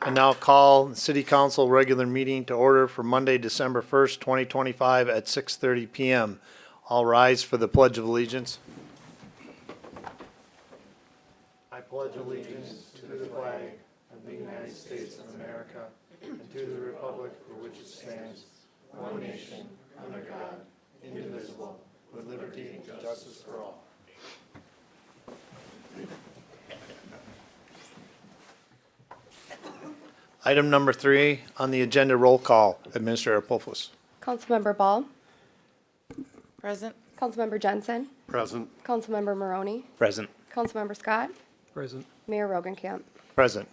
I now call the City Council regular meeting to order for Monday, December 1st, 2025 at 6:30 PM. All rise for the Pledge of Allegiance. I pledge allegiance to the flag of the United States of America and to the republic for which it stands, one nation, under God, indivisible, with liberty and justice for all. Item number 3 on the agenda, roll call. Administrator Pofus. Councilmember Ball, Present. Councilmember Jensen, Present. Councilmember Maroney, Present. Councilmember Scott, Present. Mayor Rogenkamp. Present.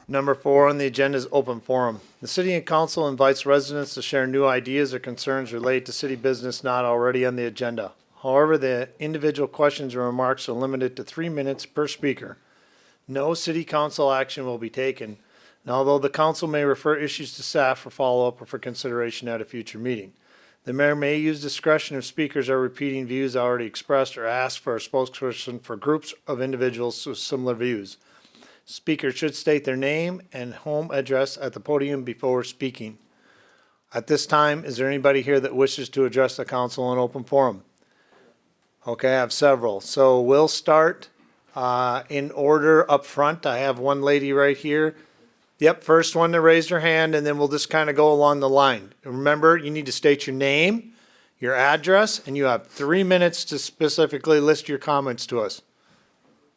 Number 4 on the agenda is open forum. The city and council invites residents to share new ideas or concerns related to city business not already on the agenda. However, the individual questions or remarks are limited to 3 minutes per speaker. No city council action will be taken, and although the council may refer issues to staff for follow-up or for consideration at a future meeting. The mayor may use discretion if speakers are repeating views already expressed or ask for a spokesperson for groups of individuals with similar views. Speakers should state their name and home address at the podium before speaking. At this time, is there anybody here that wishes to address the council in open forum? Okay, I have several. So we'll start in order up front. I have one lady right here. Yep, first one to raise her hand, and then we'll just kind of go along the line. Remember, you need to state your name, your address, and you have 3 minutes to specifically list your comments to us.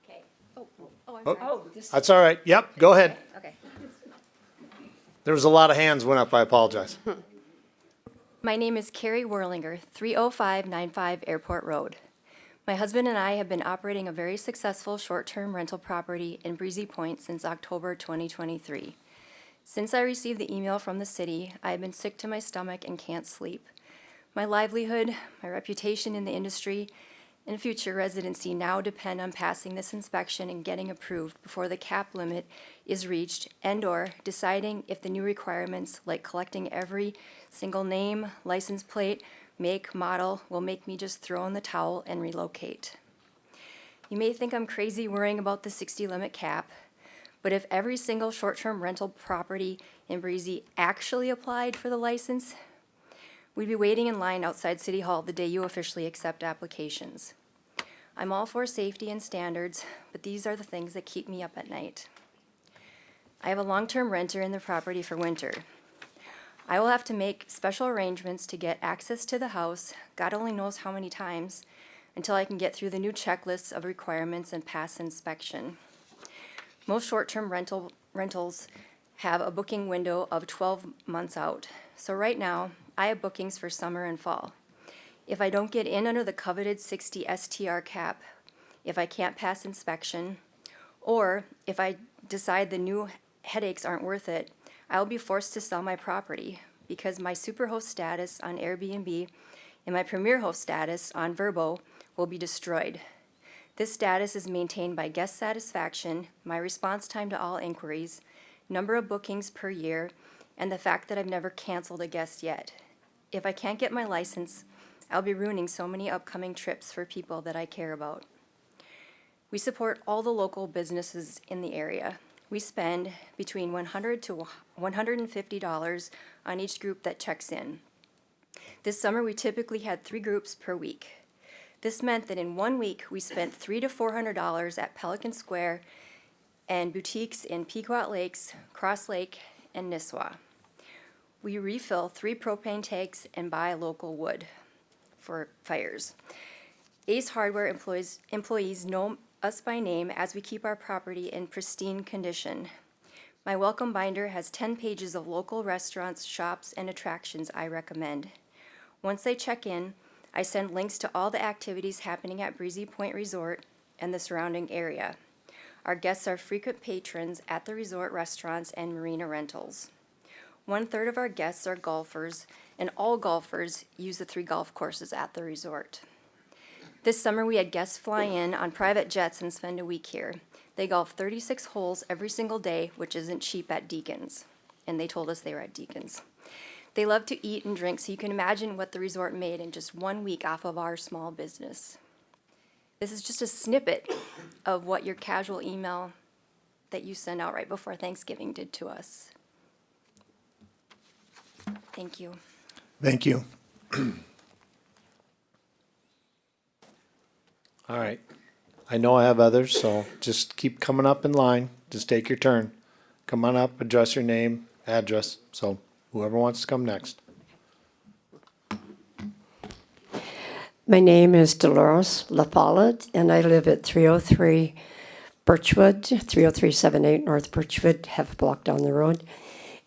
Okay. I'm sorry. That's all right. Yep, go ahead. Okay. There was a lot of hands went up. I apologize. My name is Carrie Werlinger, 30595 Airport Road. My husband and I have been operating a very successful short-term rental property in Breezy Point since October 2023. Since I received the email from the city, I have been sick to my stomach and can't sleep. My livelihood, my reputation in the industry, and future residency now depend on passing this inspection and getting approved before the cap limit is reached and/or deciding if the new requirements like collecting every single name, license plate, make, model will make me just throw in the towel and relocate. You may think I'm crazy worrying about the 60 limit cap, but if every single short-term rental property in Breezy actually applied for the license, we'd be waiting in line outside City Hall the day you officially accept applications. I'm all for safety and standards, but these are the things that keep me up at night. I have a long-term renter in the property for winter. I will have to make special arrangements to get access to the house, God only knows how many times, until I can get through the new checklists of requirements and pass inspection. Most short-term rentals have a booking window of 12 months out. So right now, I have bookings for summer and fall. If I don't get in under the coveted 60 STR cap, if I can't pass inspection, or if I decide the new headaches aren't worth it, I'll be forced to sell my property because my superhost status on Airbnb and my premier host status on Vrbo will be destroyed. This status is maintained by guest satisfaction, my response time to all inquiries, number of bookings per year, and the fact that I've never canceled a guest yet. If I can't get my license, I'll be ruining so many upcoming trips for people that I care about. We support all the local businesses in the area. We spend between $100 to $150 on each group that checks in. This summer, we typically had 3 groups per week. This meant that in 1 week, we spent $300 to $400 at Pelican Square and boutiques in Pequot Lakes, Cross Lake, and Nisswa. We refill 3 propane tanks and buy local wood for fires. Ace Hardware employees know us by name as we keep our property in pristine condition. My welcome binder has 10 pages of local restaurants, shops, and attractions I recommend. Once they check in, I send links to all the activities happening at Breezy Point Resort and the surrounding area. Our guests are frequent patrons at the resort restaurants and marina rentals. 1/3 of our guests are golfers, and all golfers use the 3 golf courses at the resort. This summer, we had guests fly in on private jets and spend a week here. They golf 36 holes every single day, which isn't cheap at Deacons. And they told us they were at Deacons. They love to eat and drink, so you can imagine what the resort made in just 1 week off of our small business. This is just a snippet of what your casual email that you sent out right before Thanksgiving did to us. Thank you. Thank you. All right. I know I have others, so just keep coming up in line. Just take your turn. Come on up, address your name, address. So whoever wants to come next. My name is Dolores LaFollette, and I live at 303 Birchwood, 30378 North Birchwood, half a block down the road.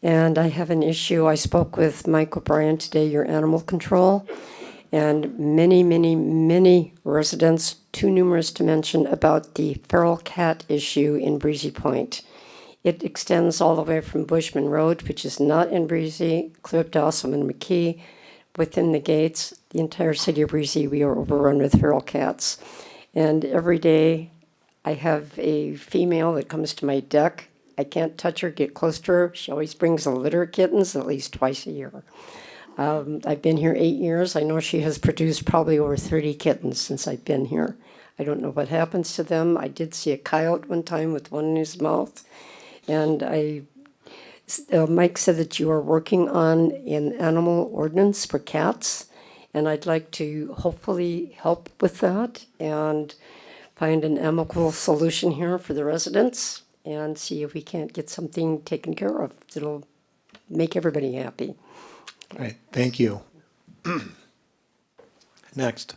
And I have an issue. I spoke with Mike O'Brien today, your animal control, and many residents, too numerous to mention, about the feral cat issue in Breezy Point. It extends all the way from Bushman Road, which is not in Breezy, clear up to Osselman McKee. Within the gates, the entire city of Breezy, we are overrun with feral cats. And every day I have a female that comes to my deck. I can't touch her, get close to her. She always brings a litter of kittens at least twice a year. I've been here 8 years. I know she has produced probably over 30 kittens since I've been here. I don't know what happens to them. I did see a coyote one time with one in his mouth. And Mike said that you are working on an animal ordinance for cats, and I'd like to hopefully help with that and find an amicable solution here for the residents and see if we can't get something taken care of that'll make everybody happy. All right, thank you. Next.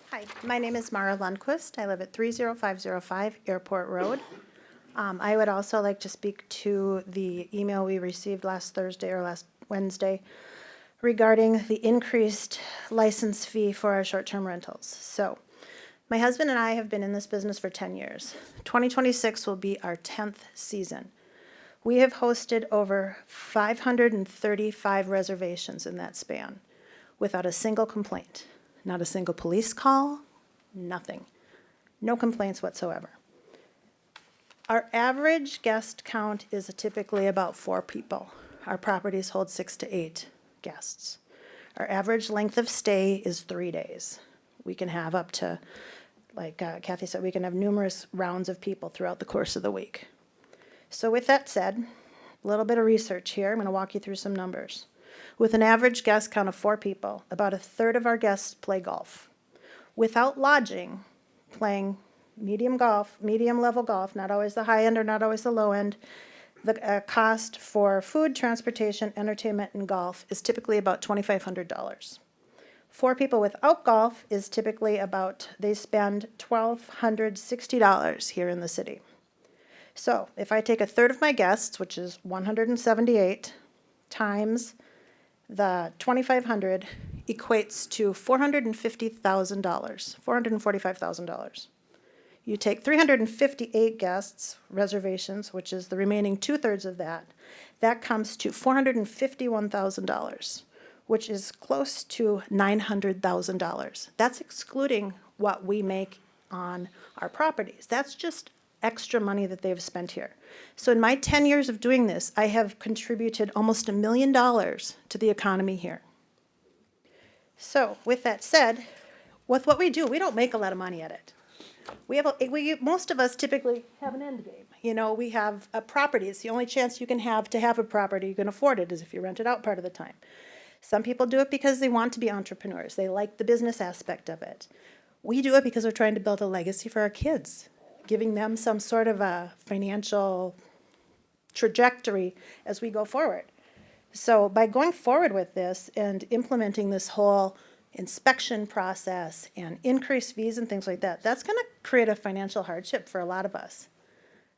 Hi, my name is Mara Lundquist. I live at 30505 Airport Road. I would also like to speak to the email we received last Thursday or last Wednesday regarding the increased license fee for our short-term rentals. So, my husband and I have been in this business for 10 years. 2026 will be our 10th season. We have hosted over 535 reservations in that span without a single complaint. Not a single police call, nothing. No complaints whatsoever. Our average guest count is typically about 4 people. Our properties hold 6 to 8 guests. Our average length of stay is 3 days. We can have up to, like Kathy said, we can have numerous rounds of people throughout the course of the week. So with that said, a little bit of research here. I'm going to walk you through some numbers. With an average guest count of 4 people, about a third of our guests play golf. Without lodging, playing medium level golf, not always the high end or not always the low end, the cost for food, transportation, entertainment, and golf is typically about $2,500. 4 people without golf is typically they spend $1,260 here in the city. So if I take a third of my guests, which is 178, times the $2,500 equates to $450,000, $445,000. You take 358 guests, reservations, which is the remaining 2/3 of that. That comes to $451,000, which is close to $900,000. That's excluding what we make on our properties. That's just extra money that they've spent here. So in my 10 years of doing this, I have contributed almost $1 million to the economy here. So with that said, with what we do, we don't make a lot of money at it. Most of us typically have an end game. You know, we have a property. It's the only chance you can have to have a property. You can afford it is if you rent it out part of the time. Some people do it because they want to be entrepreneurs. They like the business aspect of it. We do it because we're trying to build a legacy for our kids, giving them some sort of a financial trajectory as we go forward. So by going forward with this and implementing this whole inspection process and increased fees and things like that, that's going to create a financial hardship for a lot of us.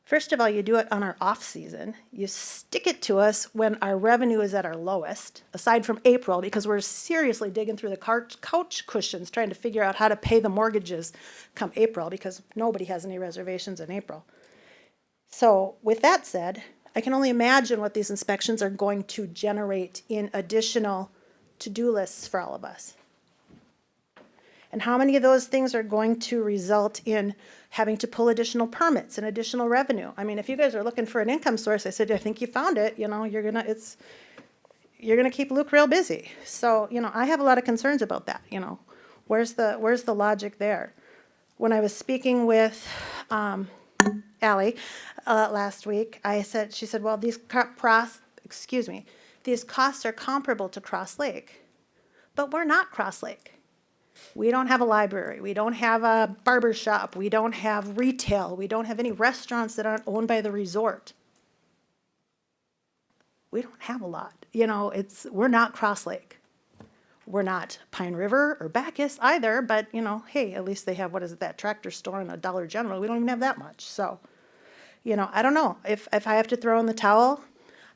First of all, you do it on our off season. You stick it to us when our revenue is at our lowest, aside from April, because we're seriously digging through the couch cushions trying to figure out how to pay the mortgages come April, because nobody has any reservations in April. So with that said, I can only imagine what these inspections are going to generate in additional to-do lists for all of us. And how many of those things are going to result in having to pull additional permits and additional revenue? I mean, if you guys are looking for an income source, I said, I think you found it. You know, you're gonna keep Luke real busy. So, you know, I have a lot of concerns about that. You know, where's the logic there? when I was speaking with Ally last week, she said, well, these these costs are comparable to Cross Lake. But we're not Cross Lake. We don't have a library. We don't have a barber shop. We don't have retail. We don't have any restaurants that aren't owned by the resort. We don't have a lot. You know, we're not Cross Lake. We're not Pine River or Bacchus either, but, you know, hey, at least they have, that tractor store and a Dollar General. We don't even have that much. So, you know, I don't know. If I have to throw in the towel,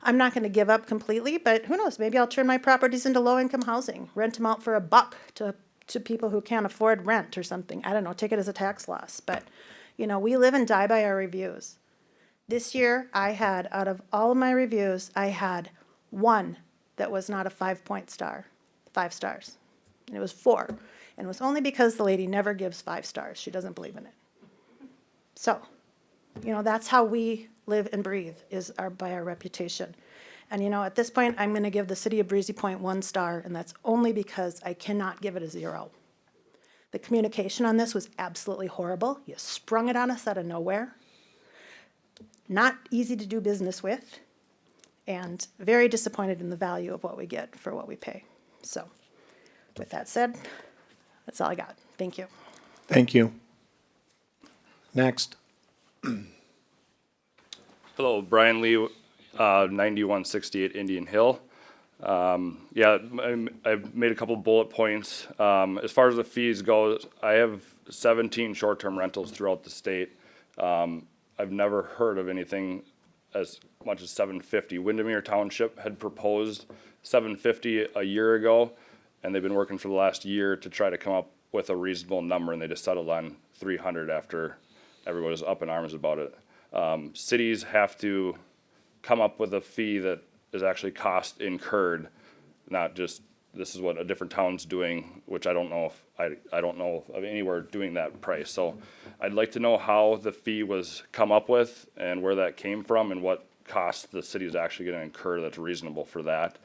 I'm not going to give up completely, but who knows? Maybe I'll turn my properties into low-income housing, rent them out for $1 to people who can't afford rent or something. I don't know, take it as a tax loss. But, you know, we live and die by our reviews. This year, out of all of my reviews, I had one that was not a 5-point star, 5 stars. And it was 4. And it was only because the lady never gives 5 stars. She doesn't believe in it. So, you know, that's how we live and breathe, by our reputation. And, you know, at this point, I'm going to give the city of Breezy Point 1 star, and that's only because I cannot give it a 0. The communication on this was absolutely horrible. You sprung it on us out of nowhere. Not easy to do business with, and very disappointed in the value of what we get for what we pay. So, with that said, that's all I got. Thank you. Thank you. Next. Hello, Brian Lee, 9168 Indian Hill. I've made a couple bullet points. As far as the fees go, I have 17 short-term rentals throughout the state. I've never heard of anything as much as $750. Windermere Township had proposed $750 a year ago, and they've been working for the last year to try to come up with a reasonable number, and they just settled on $300 after everyone was up in arms about it. Cities have to come up with a fee that is actually cost incurred, not just this is what a different town's doing, which I don't know if I don't know of anywhere doing that price. So I'd like to know how the fee was come up with and where that came from and what cost the city is actually going to incur that's reasonable for that.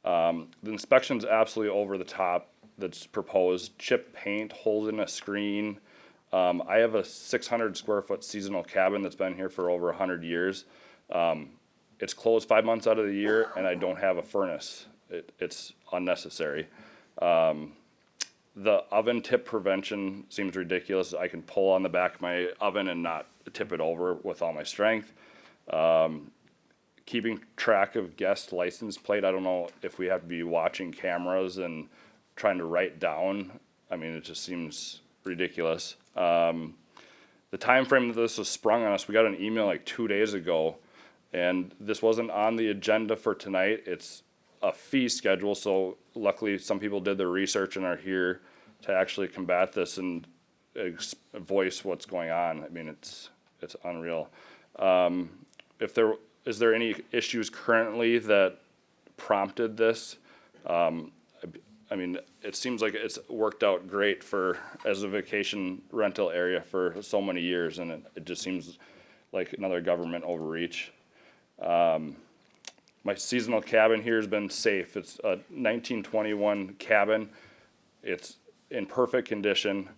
The inspection's absolutely over the top that's proposed. Chip paint, holes in a screen. I have a 600 square foot seasonal cabin that's been here for over 100 years. It's closed 5 months out of the year, and I don't have a furnace. It's unnecessary. The oven tip prevention seems ridiculous. I can pull on the back of my oven and not tip it over with all my strength. Keeping track of guest license plate, I don't know if we have to be watching cameras and trying to write down. I mean, it just seems ridiculous. The time frame that this was sprung on us, we got an email like 2 days ago, and this wasn't on the agenda for tonight. It's a fee schedule, so luckily some people did their research and are here to actually combat this and voice what's going on. I mean, it's unreal. Is there any issues currently that prompted this? I mean, it seems like it's worked out great as a vacation rental area for so many years, and it just seems like another government overreach. My seasonal cabin here has been safe. It's a 1921 cabin. It's in perfect condition.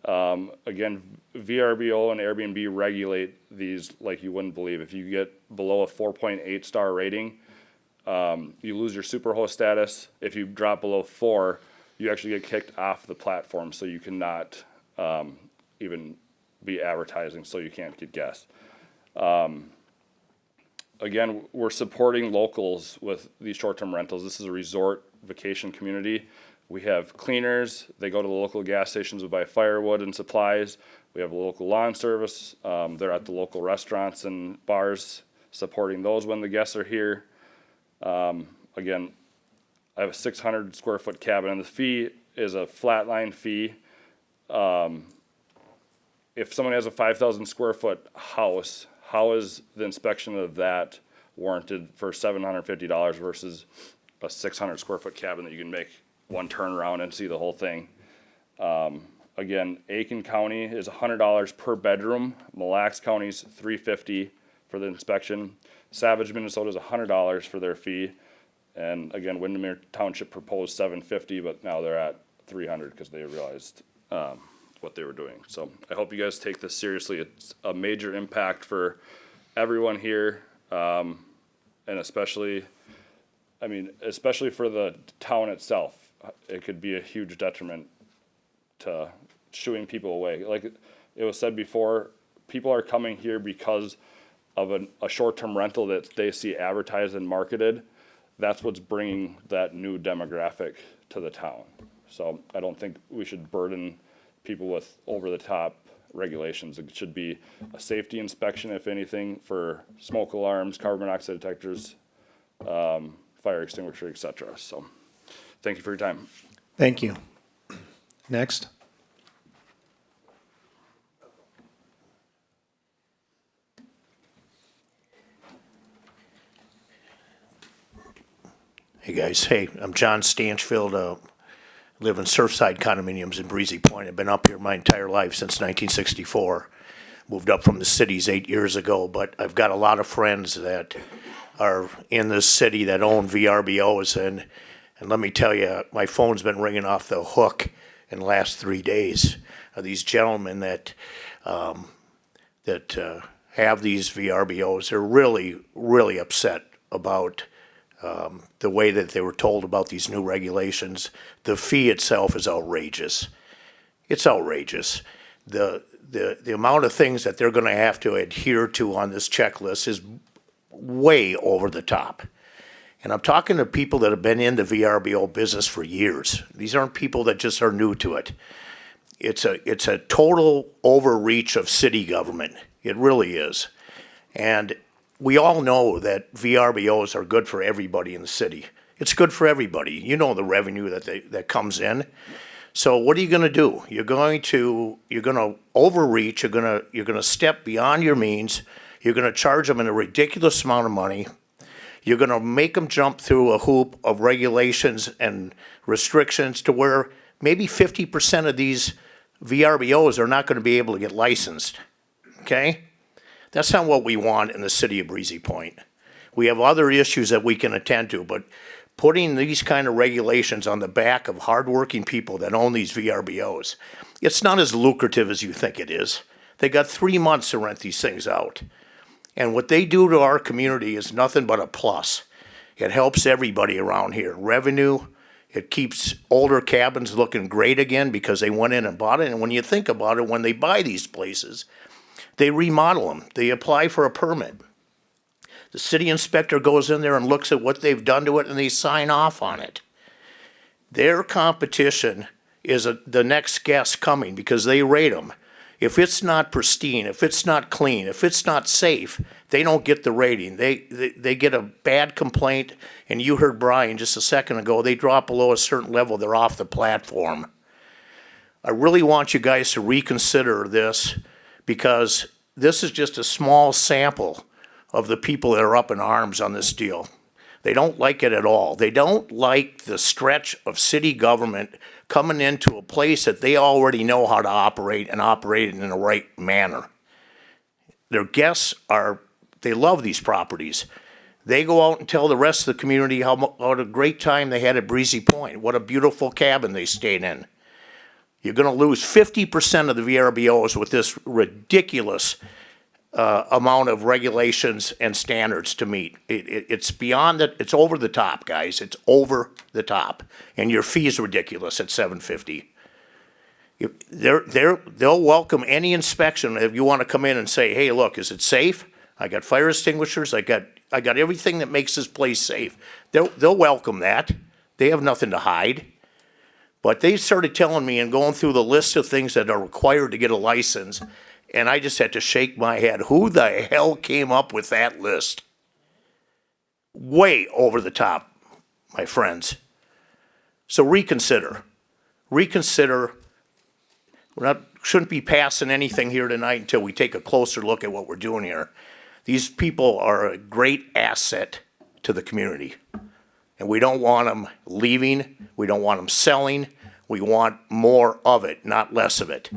Again, VRBO and Airbnb regulate these like you wouldn't believe. If you get below a 4.8 star rating, you lose your superhost status. If you drop below 4, you actually get kicked off the platform, so you cannot even be advertising, so you can't get guests. Again, we're supporting locals with these short-term rentals. This is a resort vacation community. We have cleaners. They go to the local gas stations to buy firewood and supplies. We have a local lawn service. They're at the local restaurants and bars supporting those when the guests are here. Again, I have a 600 square foot cabin, and the fee is a flatline fee. If someone has a 5,000 square foot house, how is the inspection of that warranted for $750 versus a 600 square foot cabin that you can make one turnaround and see the whole thing? Again, Aiken County is $100 per bedroom. Mille Lacs County's $350 for the inspection. Savage, Minnesota is $100 for their fee. And again, Windermere Township proposed $750, but now they're at $300 because they realized what they were doing. So I hope you guys take this seriously. It's a major impact for everyone here, and especially for the town itself. It could be a huge detriment to shooing people away. Like it was said before, people are coming here because of a short-term rental that they see advertised and marketed. That's what's bringing that new demographic to the town. So I don't think we should burden people with over-the-top regulations. It should be a safety inspection, if anything, for smoke alarms, carbon monoxide detectors, fire extinguisher, et cetera. So thank you for your time. Thank you. Next. Hey guys, hey, I'm John Stanchfield, live in Surfside condominiums in Breezy Point. I've been up here my entire life since 1964. Moved up from the cities 8 years ago, but I've got a lot of friends that are in this city that own VRBOs, and let me tell you, my phone's been ringing off the hook in the last 3 days of these gentlemen that have these VRBOs. They're really, really upset about the way that they were told about these new regulations. The fee itself is outrageous. It's outrageous. The amount of things that they're going to have to adhere to on this checklist is way over the top. And I'm talking to people that have been in the VRBO business for years. These aren't people that just are new to it. It's a total overreach of city government. It really is. And we all know that VRBOs are good for everybody in the city. It's good for everybody. You know the revenue that comes in. So what are you going to do? You're going to overreach. You're going to step beyond your means. You're going to charge them in a ridiculous amount of money. You're going to make them jump through a hoop of regulations and restrictions to where maybe 50% of these VRBOs are not going to be able to get licensed. Okay? That's not what we want in the city of Breezy Point. We have other issues that we can attend to, but putting these kind of regulations on the back of hardworking people that own these VRBOs, it's not as lucrative as you think it is. They got 3 months to rent these things out. And what they do to our community is nothing but a plus. It helps everybody around here. Revenue, it keeps older cabins looking great again because they went in and bought it. And when you think about it, when they buy these places, they remodel them. They apply for a permit. The city inspector goes in there and looks at what they've done to it, and they sign off on it. Their competition is the next guest coming because they rate them. If it's not pristine, if it's not clean, if it's not safe, they don't get the rating. They get a bad complaint, and you heard Brian just a second ago, they drop below a certain level, they're off the platform. I really want you guys to reconsider this, because this is just a small sample of the people that are up in arms on this deal. They don't like it at all. They don't like the stretch of city government coming into a place that they already know how to operate and operate it in the right manner. Their guests they love these properties. They go out and tell the rest of the community what a great time they had at Breezy Point, what a beautiful cabin they stayed in. You're going to lose 50% of the VRBOs with this ridiculous amount of regulations and standards to meet. It's beyond that. It's over the top, guys. It's over the top, and your fee is ridiculous at $750. They'll welcome any inspection if you want to come in and say, "Hey, look, is it safe? I got fire extinguishers. I got everything that makes this place safe." They'll welcome that. They have nothing to hide. But they started telling me and going through the list of things that are required to get a license, and I just had to shake my head. Who the hell came up with that list? Way over the top, my friends. So reconsider. Reconsider. Shouldn't be passing anything here tonight until we take a closer look at what we're doing here. These people are a great asset to the community. And we don't want them leaving. We don't want them selling. We want more of it, not less of it.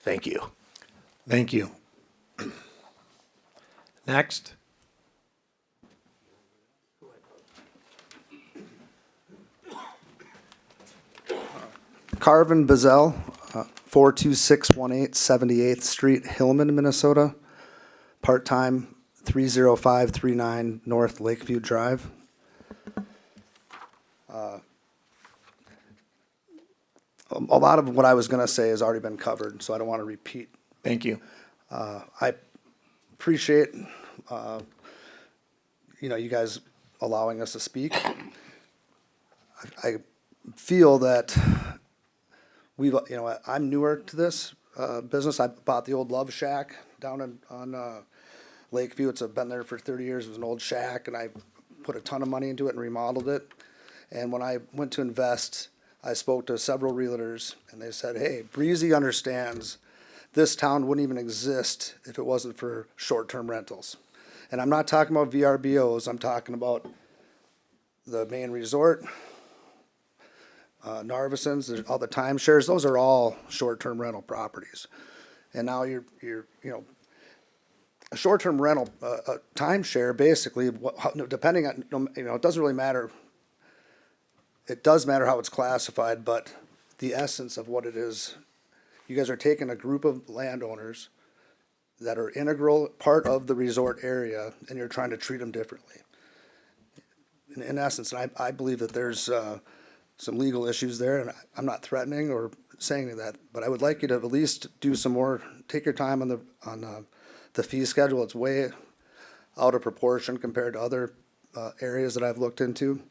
Thank you. Thank you. Next. Carvin Bazell, 42618 78th Street, Hillman, Minnesota. Part-time, 30539 North Lakeview Drive. A lot of what I was going to say has already been covered, so I don't want to repeat. Thank you. I appreciate, you guys allowing us to speak. I feel that I'm newer to this business. I bought the old Love Shack down on Lakeview. It's been there for 30 years. It was an old shack, and I put a ton of money into it and remodeled it. And when I went to invest, I spoke to several realtors, and they said, hey, Breezy understands this town wouldn't even exist if it wasn't for short-term rentals. And I'm not talking about VRBOs. I'm talking about the main resort, Narvisons, there's all the timeshares. Those are all short-term rental properties. And now you're a short-term rental, a timeshare, basically, depending on, it doesn't really matter. It does matter how it's classified, but the essence of what it is, you guys are taking a group of landowners that are integral part of the resort area, and you're trying to treat them differently. In essence, and I believe that there's some legal issues there, and I'm not threatening or saying that, but I would like you to at least do some more, take your time on the fee schedule. It's way out of proportion compared to other areas that I've looked into.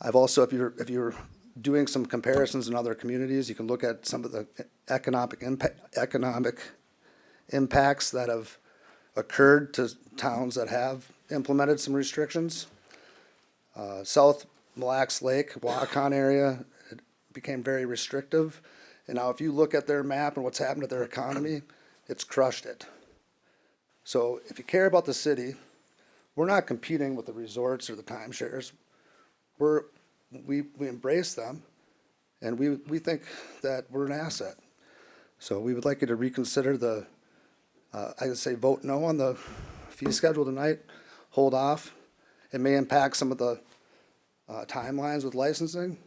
I've also, if you're doing some comparisons in other communities, you can look at some of the economic impacts that have occurred to towns that have implemented some restrictions. South Mille Lacs Lake, Waukon area, it became very restrictive. And now if you look at their map and what's happened to their economy, it's crushed it. So if you care about the city, we're not competing with the resorts or the timeshares. We embrace them, and we think that we're an asset. So we would like you to reconsider I would say vote no on the fee schedule tonight, hold off. It may impact some of the timelines with licensing,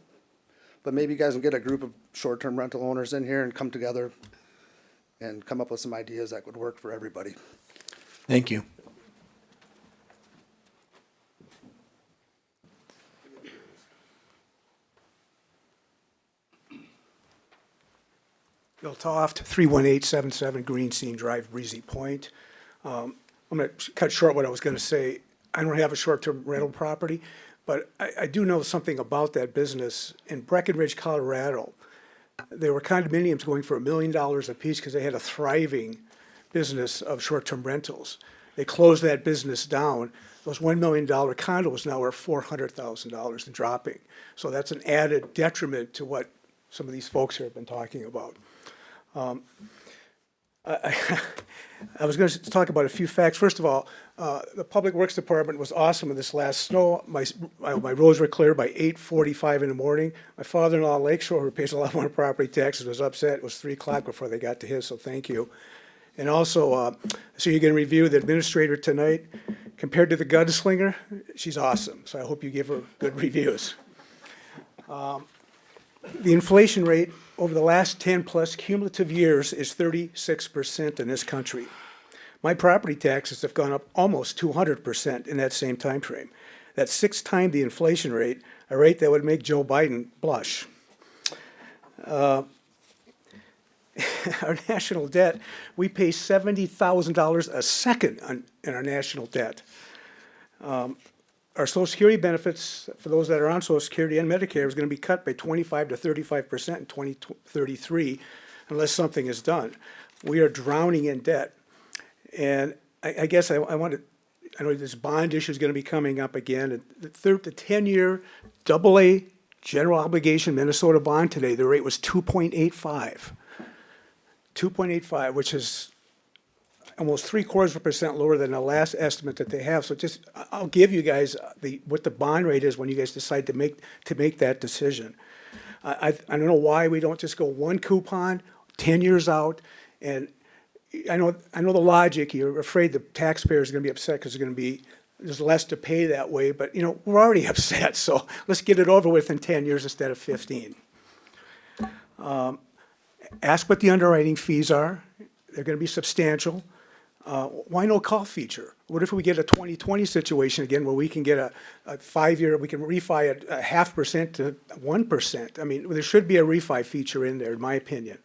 but maybe you guys can get a group of short-term rental owners in here and come together and come up with some ideas that would work for everybody. Thank you. Bill Toft, 31877 Green Scene Drive, Breezy Point. I'm going to cut short what I was going to say. I don't have a short-term rental property, but I do know something about that business. In Breckenridge, Colorado, there were condominiums going for $1 million apiece because they had a thriving business of short-term rentals. They closed that business down. Those $1 million condos now are $400,000 and dropping. So that's an added detriment to what some of these folks here have been talking about. I was going to talk about a few facts. First of all, the Public Works Department was awesome in this last snow. My roads were clear by 8:45 in the morning. My father-in-law, Lakeshore, who pays a lot more property taxes, was upset. It was 3 o'clock before they got to his, so thank you. And also, so you're going to review the administrator tonight. Compared to the gunslinger, she's awesome, so I hope you give her good reviews. The inflation rate over the last 10-plus cumulative years is 36% in this country. My property taxes have gone up almost 200% in that same time frame. That's 6 times the inflation rate, a rate that would make Joe Biden blush. Our national debt, we pay $70,000 a second in our national debt. Our Social Security benefits, for those that are on Social Security and Medicare, is going to be cut by 25 to 35% in 2033 unless something is done. We are drowning in debt. And I guess I know this bond issue is going to be coming up again. The 10-year AA general obligation Minnesota bond today, the rate was 2.85. 2.85, which is almost 0.75% lower than the last estimate that they have. So I'll give you guys what the bond rate is when you guys decide to make that decision. I don't know why we don't just go one coupon, 10 years out, and I know the logic. You're afraid the taxpayer is going to be upset because there's less to pay that way, but we're already upset, so let's get it over with in 10 years instead of 15. Ask what the underwriting fees are. They're gonna be substantial. Why no call feature? What if we get a 2020 situation again where we can get a 5-year, we can refi at a 0.5% to 1%? I mean, there should be a refi feature in there, in my opinion.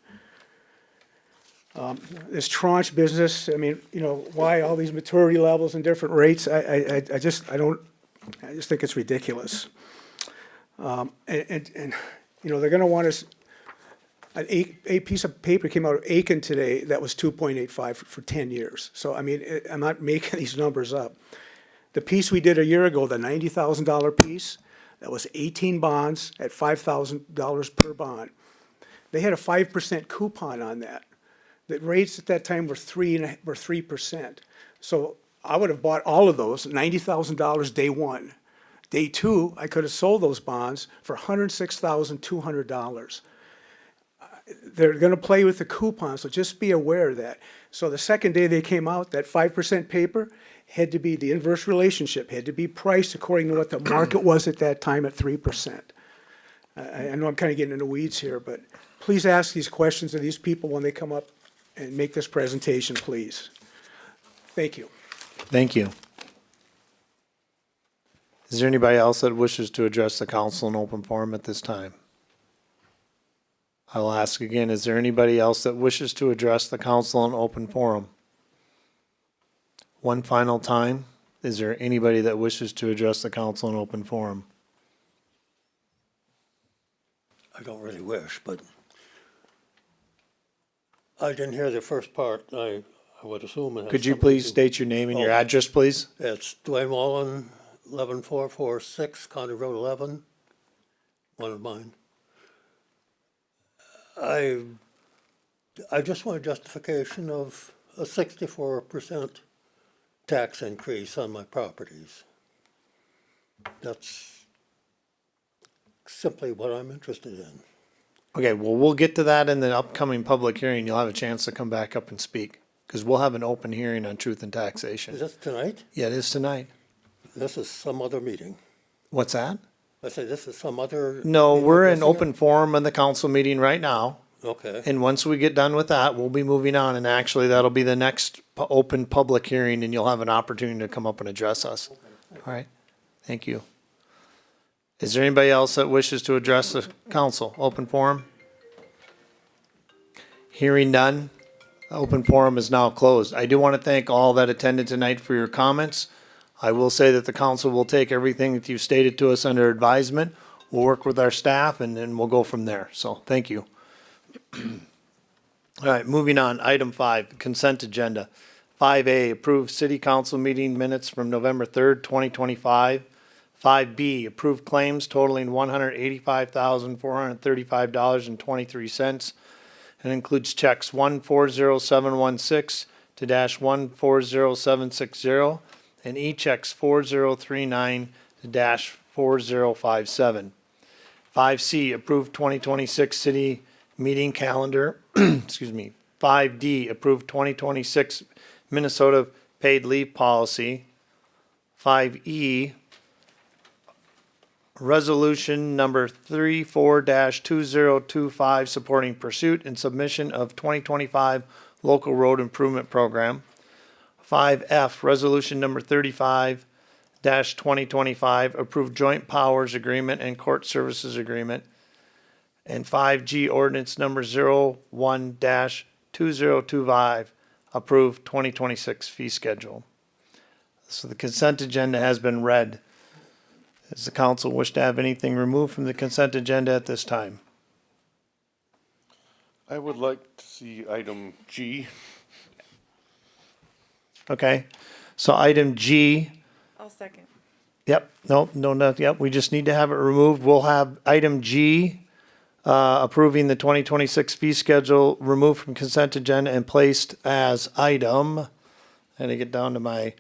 This tranche business, I mean, you know, why all these maturity levels and different rates? I just think it's ridiculous. And, you know, they're gonna want us, a piece of paper came out of Aiken today that was 2.85 for 10 years. So, I mean, I'm not making these numbers up. The piece we did a year ago, the $90,000 piece, that was 18 bonds at $5,000 per bond. They had a 5% coupon on that. The rates at that time were 3%. So I would have bought all of those, $90,000 day one. Day two, I could have sold those bonds for $106,200. They're gonna play with the coupon, so just be aware of that. So the second day they came out, that 5% paper had to be, the inverse relationship had to be priced according to what the market was at that time at 3%. I know I'm kinda getting in the weeds here, but please ask these questions of these people when they come up and make this presentation, please. Thank you. Thank you. Is there anybody else that wishes to address the council in open forum at this time? I'll ask again, is there anybody else that wishes to address the council in open forum? One final time, is there anybody that wishes to address the council in open forum? I don't really wish, but I didn't hear the first part. I would assume it has Could you something please to- state your name and your Oh. address, please? It's Dwayne Mullen, 11446 County Road 11, one of mine. I just want justification of a 64% tax increase on my properties. That's simply what I'm interested in. Okay, well, we'll get to that in the upcoming public hearing. You'll have a chance to come back up and speak, because we'll have an open hearing on truth and Is taxation. this tonight? Yeah, it is tonight. This is some other meeting. What's that? I say this is some other. No, meeting we're I'm in missing open forum in the council meeting right now. it? Okay. And once we get done with that, we'll be moving on, and actually, that'll be the next open public hearing, and you'll have an opportunity to come up and address us. All right, thank you. Is there anybody else that wishes to address the council? Open forum? Hearing none, open forum is now closed. I do want to thank all that attended tonight for your comments. I will say that the council will take everything that you've stated to us under advisement. We'll work with our staff, and then we'll go from there, so thank you. All right, moving on, item 5, consent agenda. 5A, approved city council meeting minutes from November 3rd, 2025. 5B, approved claims totaling $185,435.23, and includes checks 140716 to -140760 and e-checks 4039 to -4057. 5C, approved 2026 city meeting calendar, excuse me. 5D, approved 2026 Minnesota paid leave policy. 5E, resolution number 34-2025 supporting pursuit and submission of 2025 local road improvement program. 5F, resolution number 35-2025 approved joint powers agreement and court services agreement. And 5G, ordinance number 01-2025, approved 2026 fee schedule. So the consent agenda has been read. Does the council wish to have anything removed from the consent agenda at this time? I would like to see item G. Okay, so item G, I'll second. yep, yep, we just need to have it removed. We'll have item G, approving the 2026 fee schedule removed from consent agenda and placed as item, I had to get down to my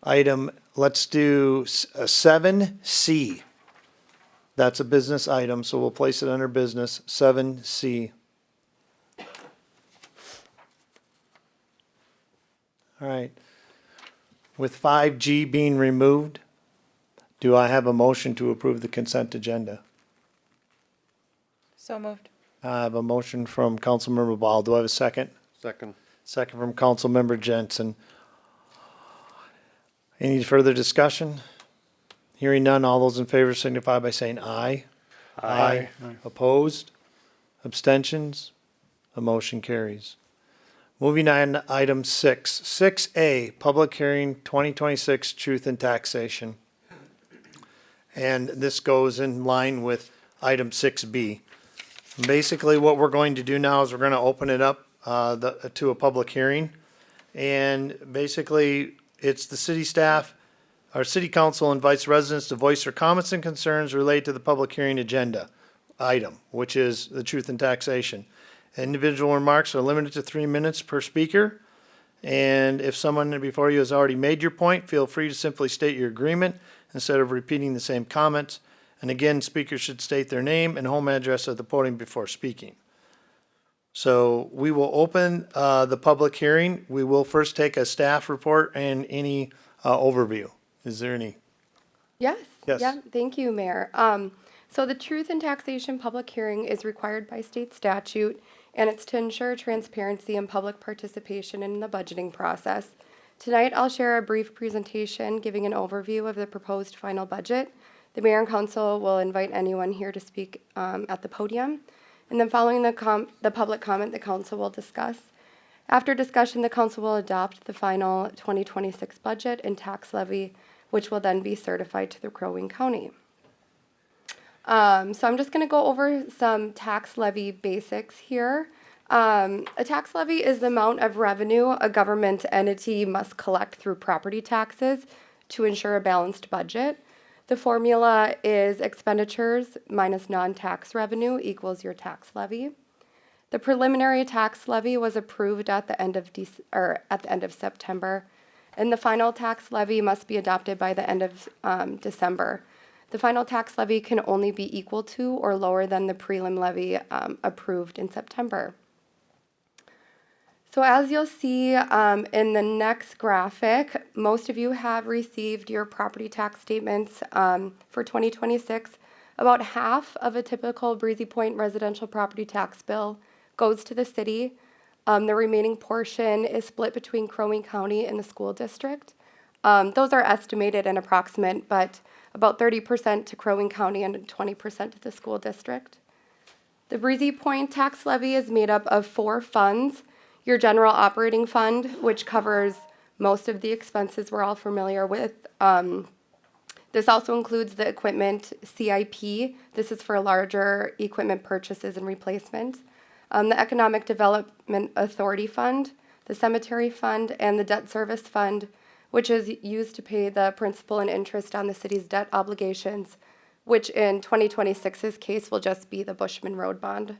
item, let's do 7C. That's a business item, so we'll place it under business, 7C. All right. With 5G being removed, do I have a motion to approve the consent agenda? So moved. I have a motion from Councilmember Ball. Do I have a second? Second. Second from Councilmember Jensen. Any further discussion? Hearing none, all those in favor signify by saying aye. Aye. Opposed? Abstentions? The motion carries. Moving on to item 6. 6A, public hearing 2026 truth and taxation. And this goes in line with item 6B. Basically, what we're going to do now is we're going to open it up to a public hearing. And basically, it's the city staff, our city council invites residents to voice their comments and concerns related to the public hearing agenda item, which is the truth and taxation. Individual remarks are limited to 3 minutes per speaker. And if someone before you has already made your point, feel free to simply state your agreement instead of repeating the same comments. And again, speakers should state their name and home address at the podium before speaking. So we will open the public hearing. We will first take a staff report and any overview. Is there any? Yes. Yes. Yeah, thank you, Mayor. So the truth and taxation public hearing is required by state statute, and it's to ensure transparency and public participation in the budgeting process. Tonight, I'll share a brief presentation giving an overview of the proposed final budget. The mayor and council will invite anyone here to speak at the podium. And then following the public comment, the council will discuss. After discussion, the council will adopt the final 2026 budget and tax levy, which will then be certified to the Crow Wing County. So I'm just going to go over some tax levy basics here. A tax levy is the amount of revenue a government entity must collect through property taxes to ensure a balanced budget. The formula is expenditures minus non-tax revenue equals your tax levy. The preliminary tax levy was approved at the end of September, and the final tax levy must be adopted by the end of December. The final tax levy can only be equal to or lower than the prelim levy approved in September. So as you'll see in the next graphic, most of you have received your property tax statements for 2026. About half of a typical Breezy Point residential property tax bill goes to the city. The remaining portion is split between Crow Wing County and the school district. Those are estimated and approximate, but about 30% to Crow Wing County and 20% to the school district. The Breezy Point tax levy is made up of 4 funds. Your general operating fund, which covers most of the expenses we're all familiar with. This also includes the equipment CIP. This is for larger equipment purchases and replacement. The Economic Development Authority Fund, the Cemetery Fund, and the Debt Service Fund, which is used to pay the principal and interest on the city's debt obligations, which in 2026's case will just be the Bushman Road bond.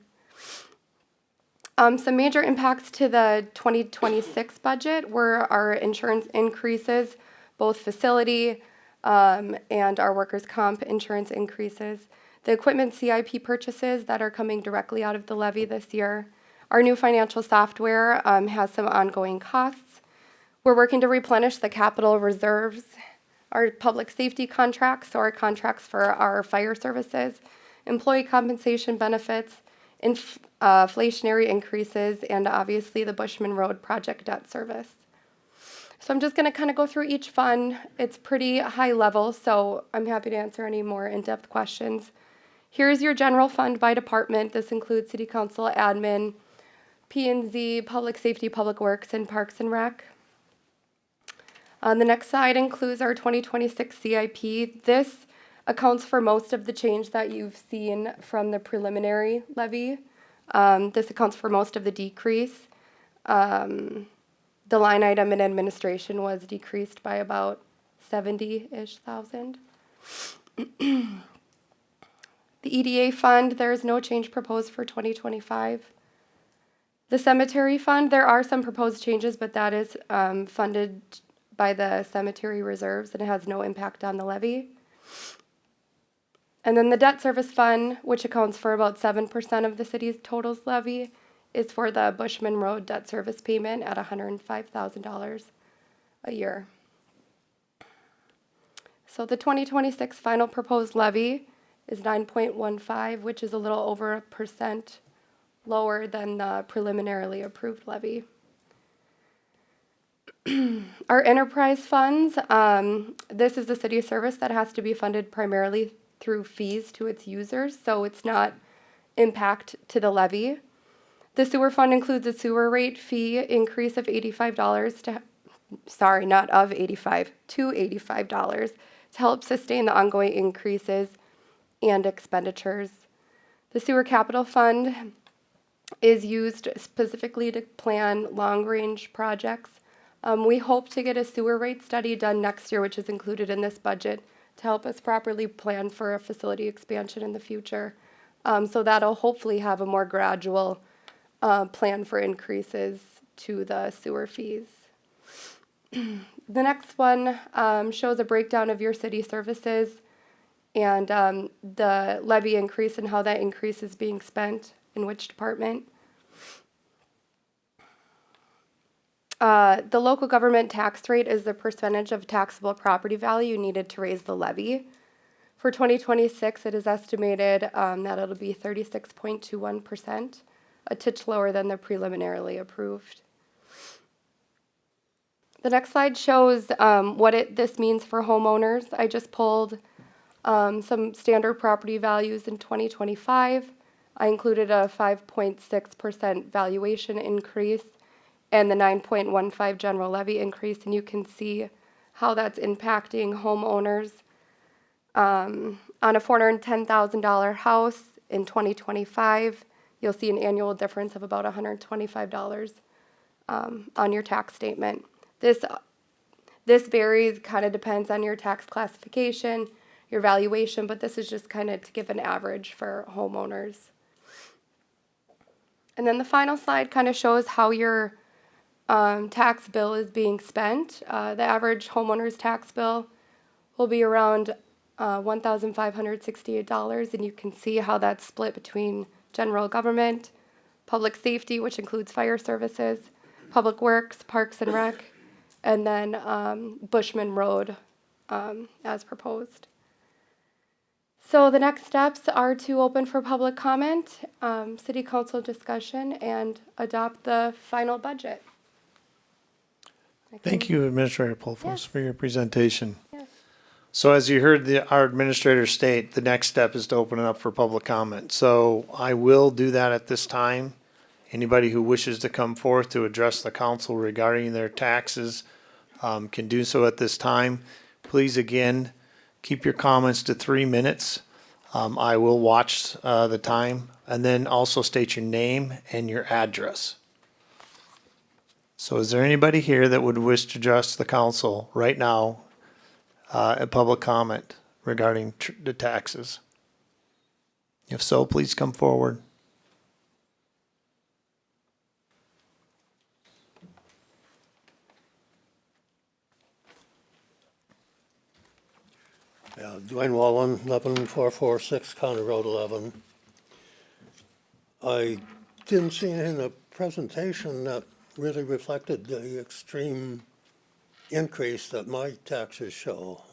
Some major impacts to the 2026 budget were our insurance increases, both facility and our workers' comp insurance increases. The equipment CIP purchases that are coming directly out of the levy this year. Our new financial software has some ongoing costs. We're working to replenish the capital reserves, our public safety contracts, so our contracts for our fire services, employee compensation benefits, inflationary increases, and obviously the Bushman Road project debt service. So I'm just going to kind of go through each fund. It's pretty high level, so I'm happy to answer any more in-depth questions. Here's your general fund by department. This includes City Council, Admin, P&Z, Public Safety, Public Works, and Parks and Rec. On the next side includes our 2026 CIP. This accounts for most of the change that you've seen from the preliminary levy. This accounts for most of the decrease. The line item in administration was decreased by about 70-ish thousand. The EDA fund, there is no change proposed for 2025. The cemetery fund, there are some proposed changes, but that is funded by the cemetery reserves and it has no impact on the levy. And then the debt service fund, which accounts for about 7% of the city's total levy, is for the Bushman Road debt service payment at $105,000 a year. So the 2026 final proposed levy is 9.15, which is a little over 1% lower than the preliminarily approved levy. Our enterprise funds, this is a city service that has to be funded primarily through fees to its users, so it's not impact to the levy. The sewer fund includes a sewer rate fee increase of $85 to, sorry, not of 85, to $85 to help sustain the ongoing increases and expenditures. The sewer capital fund is used specifically to plan long-range projects. We hope to get a sewer rate study done next year, which is included in this budget, to help us properly plan for a facility expansion in the future. So that'll hopefully have a more gradual plan for increases to the sewer fees. The next one shows a breakdown of your city services and the levy increase and how that increase is being spent in which department. The local government tax rate is the percentage of taxable property value needed to raise the levy. For 2026, it is estimated that it'll be 36.21%, a titch lower than the preliminarily approved. The next slide shows what this means for homeowners. I just pulled some standard property values in 2025. I included a 5.6% valuation increase and the 9.15 general levy increase, and you can see how that's impacting homeowners. On a $410,000 house in 2025, you'll see an annual difference of about $125 on your tax statement. This varies, kind of depends on your tax classification, your valuation, but this is just kind of to give an average for homeowners. And then the final slide kind of shows how your tax bill is being spent. The average homeowner's tax bill will be around $1,568, and you can see how that's split between general government, public safety, which includes fire services, public works, parks and rec, and then Bushman Road as proposed. So the next steps are to open for public comment, city council discussion, and adopt the final budget. Thank you, Administrator Polfos, Yes. for your presentation. Yes. So as you heard our administrator state, the next step is to open it up for public comment. So I will do that at this time. Anybody who wishes to come forth to address the council regarding their taxes can do so at this time. Please, again, keep your comments to 3 minutes. I will watch the time, and then also state your name and your address. So is there anybody here that would wish to address the council right now, a public comment regarding the taxes? If so, please come forward. Yeah, Dwayne Wallen, 11446 County Road 11. I didn't see anything in the presentation that really reflected the extreme increase that my taxes show.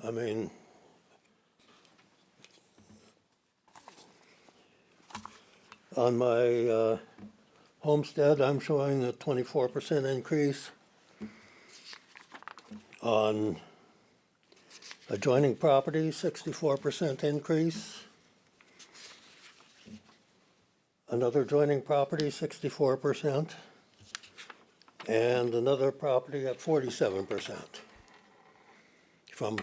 I mean, on my homestead, I'm showing a 24% increase. On adjoining property, 64% increase. Another adjoining property, 64%. And another property at 47% from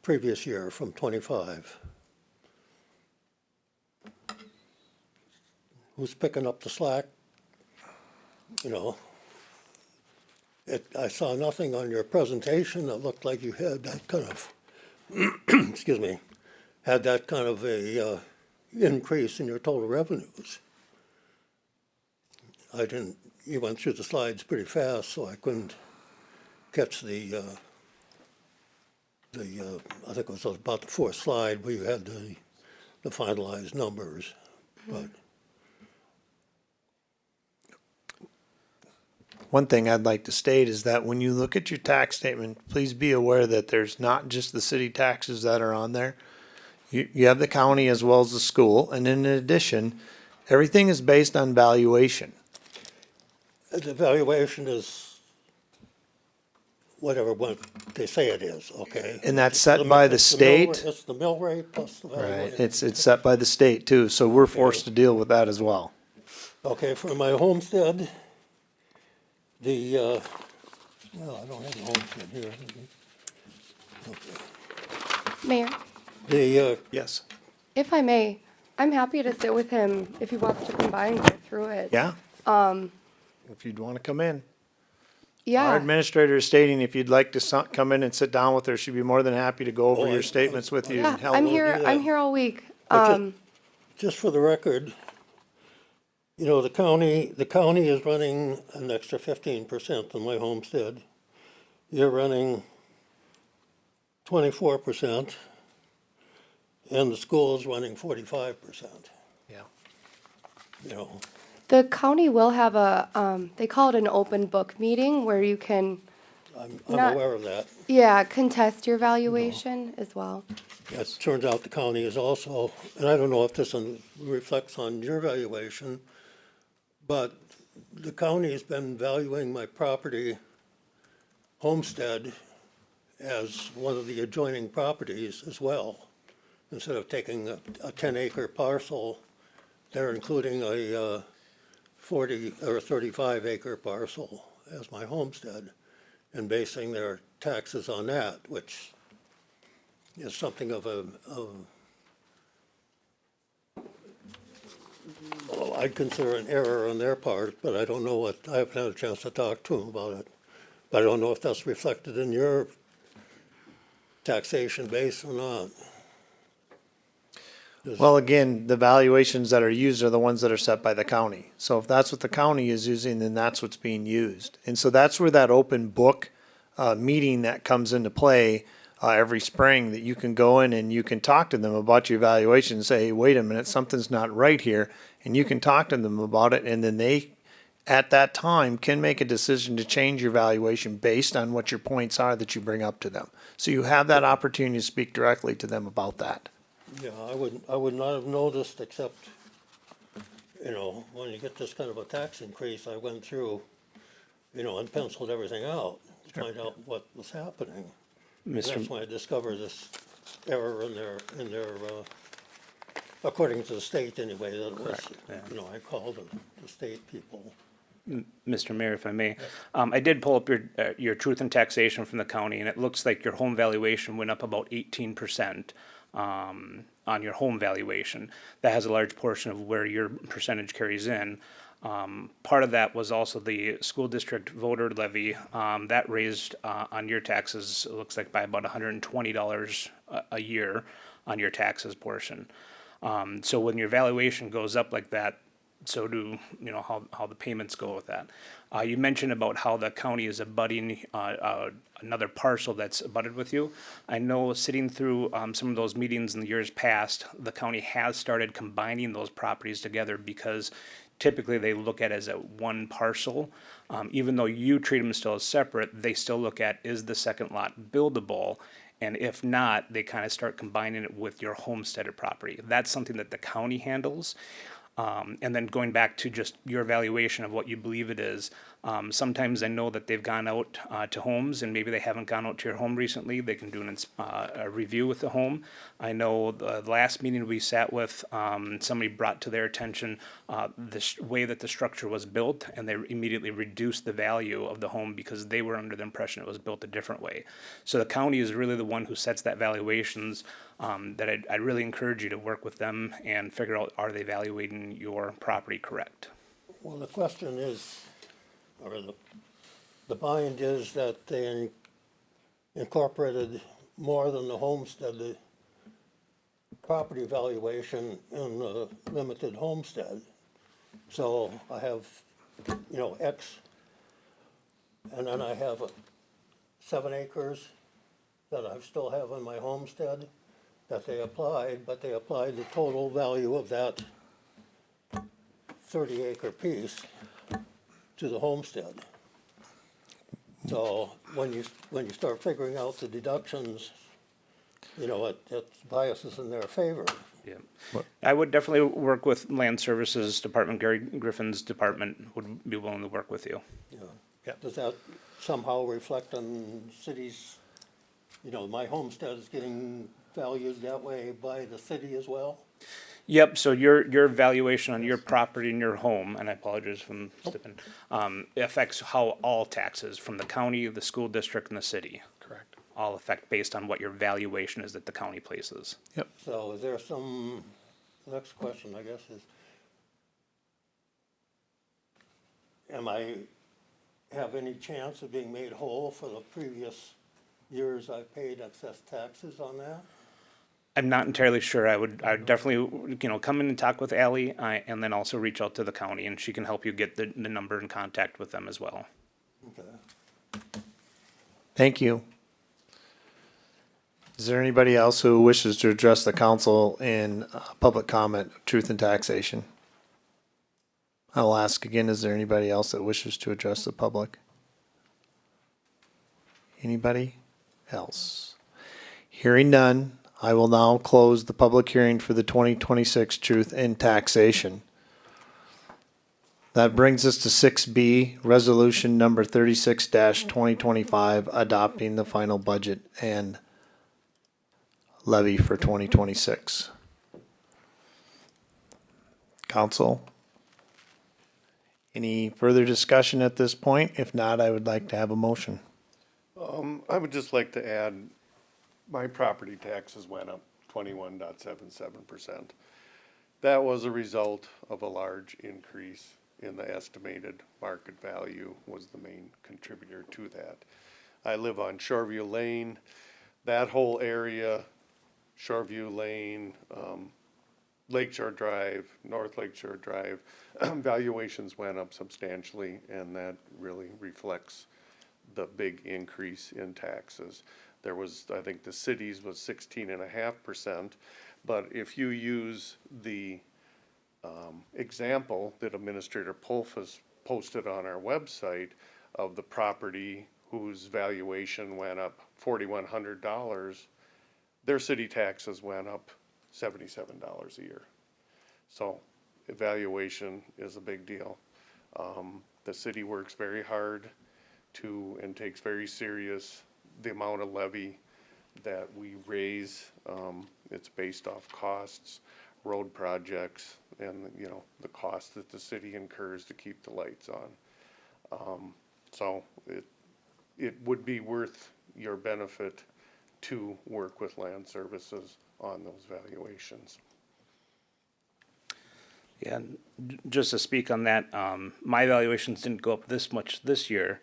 previous year, from 25. Who's picking up the slack? You know, I saw nothing on your presentation that looked like you had that kind of excuse me, had that kind of a increase in your total revenues. You went through the slides pretty fast, so I couldn't catch I think it was about the fourth slide where you had the finalized numbers, but. One thing I'd like to state is that when you look at your tax statement, please be aware that there's not just the city taxes that are on there. You have the county as well as the school, and in addition, Everything is based on valuation. The valuation is whatever what they say it is, okay? And that's set by the It's mill state. It's the mill rate plus the Right. valuation. It's set by the state too, so we're forced to deal with that as well. Okay, for my homestead, well, I don't have the homestead here. Okay. Mayor, Yes. if I may, I'm happy to sit with him if he wants to come by and go through it. Yeah? If you'd want to come in. Our Yeah, administrator is stating if you'd like to come in and sit down with her, she'd be more than happy to go over your statements with you yeah, and help. I'm do here, that. I'm here all week. Just for the record, you know, the county is running an extra 15% on my homestead. You're running 24%, and the school is running 45%, Yeah. you know. The county will have they call it an open book meeting where you can, I'm Not- aware of that. yeah, contest your valuation as well. It turns out the county is also, and I don't know if this reflects on your valuation, but the county has been valuing my property, homestead, as one of the adjoining properties as well. Instead of taking a 10-acre parcel, they're including a 40 or 35-acre parcel as my homestead and basing their taxes on that, which is something of well, I'd consider an error on their part, but I don't know I haven't had a chance to talk to them about it. But I don't know if that's reflected in your taxation base or not. Well, again, the valuations that are used are the ones that are set by the county. So if that's what the county is using, then that's what's being used. And so that's where that open book meeting that comes into play every spring, that you can go in and you can talk to them about your valuation and say, hey, wait a minute, something's not right here. And you can talk to them about it, and then they, at that time, can make a decision to change your valuation based on what your points are that you bring up to them. So you have that opportunity to speak directly to them about that. Yeah, I would not have noticed except, you know, when you get this kind of a tax increase, I went through, you know, and penciled everything out to find out what was happening. And that's when I discovered this error in their, according to the state anyway, that it was, you know, I called the state people. Mr. Mayor, if I may, I did pull up your truth in taxation from the county, and it looks like your home valuation went up about 18%. On your home valuation. That has a large portion of where your percentage carries in. Part of that was also the school district voter levy. That raised on your taxes, it looks like by about $120 a year on your taxes portion. So when your valuation goes up like that, so do, you know, how the payments go with that. You mentioned about how the county is abutting another parcel that's abutted with you. I know sitting through some of those meetings in the years past, the county has started combining those properties together because typically they look at it as a one parcel. Even though you treat them still as separate, they still look at, is the second lot buildable? And if not, they kind of start combining it with your homesteaded property. That's something that the county handles. And then going back to just your evaluation of what you believe it is, sometimes I know that they've gone out to homes, and maybe they haven't gone out to your home recently. They can do a review with the home. I know the last meeting we sat with, somebody brought to their attention the way that the structure was built, and they immediately reduced the value of the home because they were under the impression it was built a different way. So the county is really the one who sets that valuations. That I'd really encourage you to work with them and figure out, are they evaluating your property correct? Well, the question is, or the bind is that they incorporated more than the homestead, the property valuation in the limited homestead. So I have, you know, X, and then I have 7 acres that I still have in my homestead that they applied, but they applied the total value of that 30-acre piece to the homestead. So when you start figuring out the deductions, you know, it biases in their favor. Yeah. I would definitely work with Land Services Department. Gary Griffin's department would be willing to work with you. Yeah. Does that somehow reflect on cities? You know, my homestead is getting valued that way by the city as well? Yep, so your valuation on your property and your home, and I apologize if I'm stepping, affects how all taxes from the county, the school district, and the city. Correct. All affect based on what your valuation is that the county places. Yep. So is there some, next question, I guess, is, have any chance of being made whole for the previous years I've paid excess taxes on that? I'm not entirely sure. I would definitely, come in and talk with Ally, and then also reach out to the county, and she can help you get the number and contact with them as well. Okay. Thank you. Is there anybody else who wishes to address the council in public comment, truth and taxation? I'll ask again, is there anybody else that wishes to address the public? Anybody else? Hearing none, I will now close the public hearing for the 2026 truth and taxation. That brings us to 6B, resolution number 36-2025, adopting the final budget and levy for 2026. Council, any further discussion at this point? If not, I would like to have a motion. I would just like to add, my property taxes went up 21.77%. That was a result of a large increase in the estimated market value, was the main contributor to that. I live on Shoreview Lane. That whole area, Shoreview Lane, Lakeshore Drive, North Lakeshore Drive, valuations went up substantially, and that really reflects the big increase in taxes. There was, I think the cities was 16.5%, but if you use the example that Administrator Polfus posted on our website of the property whose valuation went up $4,100, their city taxes went up $77 a year. So evaluation is a big deal. The city works very hard and takes very serious the amount of levy that we raise. It's based off costs, road projects, and, the cost that the city incurs to keep the lights on. So it would be worth your benefit to work with Land Services on those valuations. Yeah, just to speak on that, my valuations didn't go up this much this year,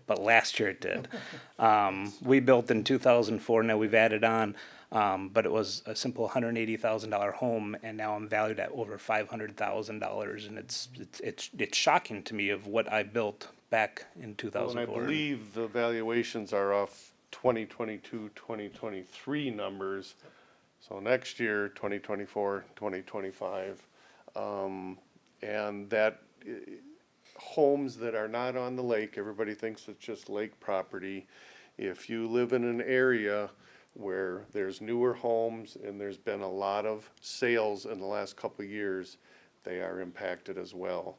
but last year it did. We built in 2004, now we've added on, but it was a simple $180,000 home, and now I'm valued at over $500,000, and it's shocking to me of what I built back in 2004. And I believe the valuations are off 2022, 2023 numbers. So next year, 2024, 2025, and that homes that are not on the lake, everybody thinks it's just lake property. If you live in an area where there's newer homes and there's been a lot of sales in the last couple of years, they are impacted as well.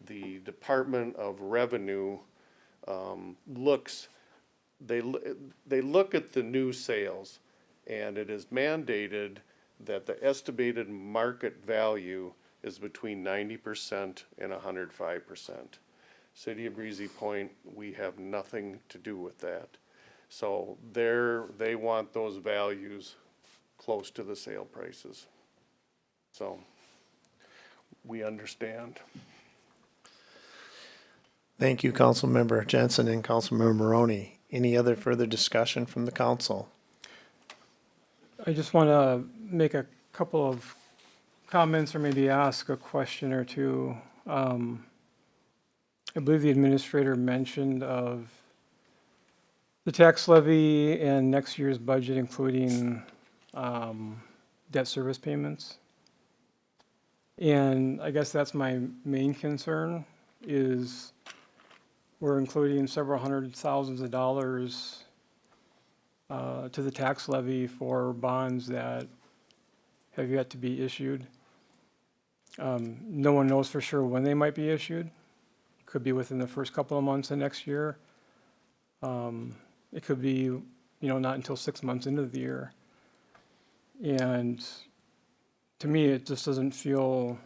The Department of Revenue they look at the new sales, and it is mandated that the estimated market value is between 90% and 105%. City of Breezy Point, we have nothing to do with that. So they want those values close to the sale prices. So we understand. Thank you, Councilmember Jensen and Councilmember Maroney. Any other further discussion from the council? I just want to make a couple of comments or maybe ask a question or two. I believe the administrator mentioned of the tax levy and next year's budget, including debt service payments. And I guess that's my main concern, is we're including several hundred thousands of dollars to the tax levy for bonds that have yet to be issued. No one knows for sure when they might be issued. Could be within the first couple of months of next year. It could be, not until 6 months into the year. And to me, it just doesn't feel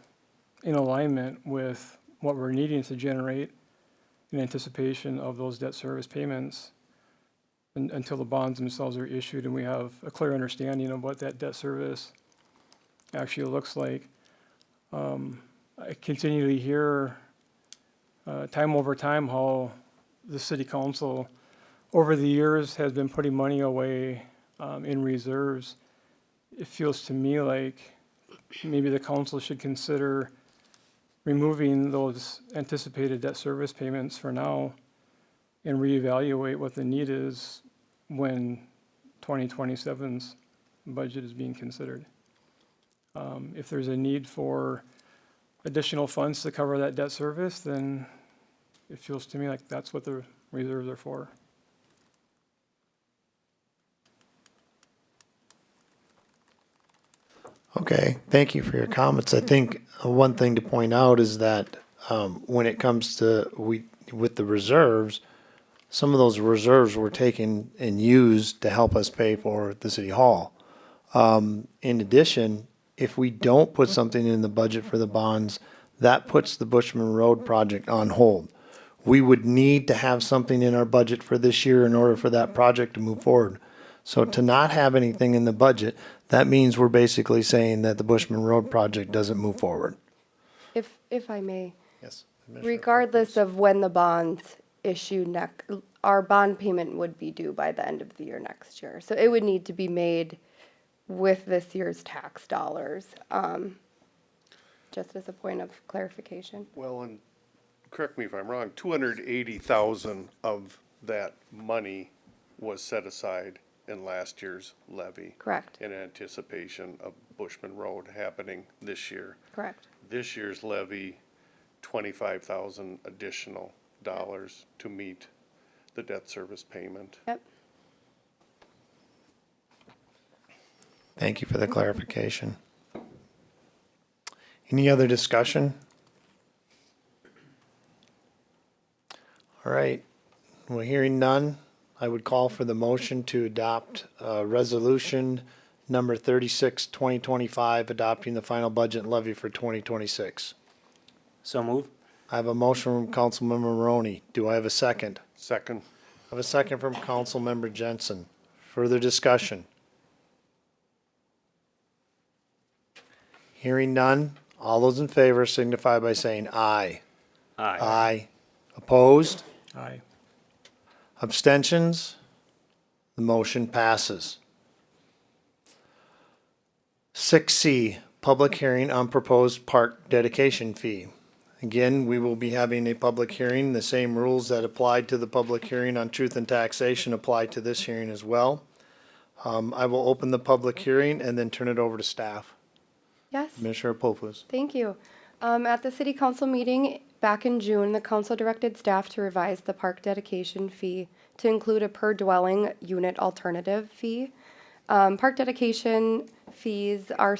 in alignment with what we're needing to generate in anticipation of those debt service payments until the bonds themselves are issued and we have a clear understanding of what that debt service actually looks like. I continually hear time over time how the city council over the years has been putting money away in reserves. It feels to me like maybe the council should consider removing those anticipated debt service payments for now and reevaluate what the need is when 2027's budget is being considered. If there's a need for additional funds to cover that debt service, then it feels to me like that's what the reserves are for. Okay, thank you for your comments. I think one thing to point out is that when it comes to with the reserves, some of those reserves were taken and used to help us pay for the city hall. In addition, if we don't put something in the budget for the bonds, that puts the Bushman Road project on hold. We would need to have something in our budget for this year in order for that project to move forward. So to not have anything in the budget, that means we're basically saying that the Bushman Road project doesn't move forward. If I may, Yes. regardless of when the bonds issue our bond payment would be due by the end of the year next year. So it would need to be made with this year's tax dollars, just as a point of clarification. Well, and correct me if I'm wrong, 280,000 of that money was set aside in last year's levy. Correct, In anticipation of Bushman Road happening this year. correct. This year's levy, 25,000 additional dollars to meet the debt service payment. Yep. Thank you for the clarification. Any other discussion? All right, well, hearing none, I would call for the motion to adopt resolution number 36, 2025, adopting the final budget levy for 2026. So move. I have a motion from Councilmember Maroney. Do I have a second? Second. I have a second from Councilmember Jensen. Further discussion? Hearing none, all those in favor signify by saying aye. Aye. Aye. Opposed? Aye. Abstentions? The motion passes. 6C, public hearing on proposed park dedication fee. Again, we will be having a public hearing. The same rules that applied to the public hearing on truth and taxation apply to this hearing as well. I will open the public hearing and then turn it over to staff. Yes. Commissioner Pofus. Thank you. At the city council meeting back in June, the council directed staff to revise the park dedication fee to include a per dwelling unit alternative fee. Park dedication fees are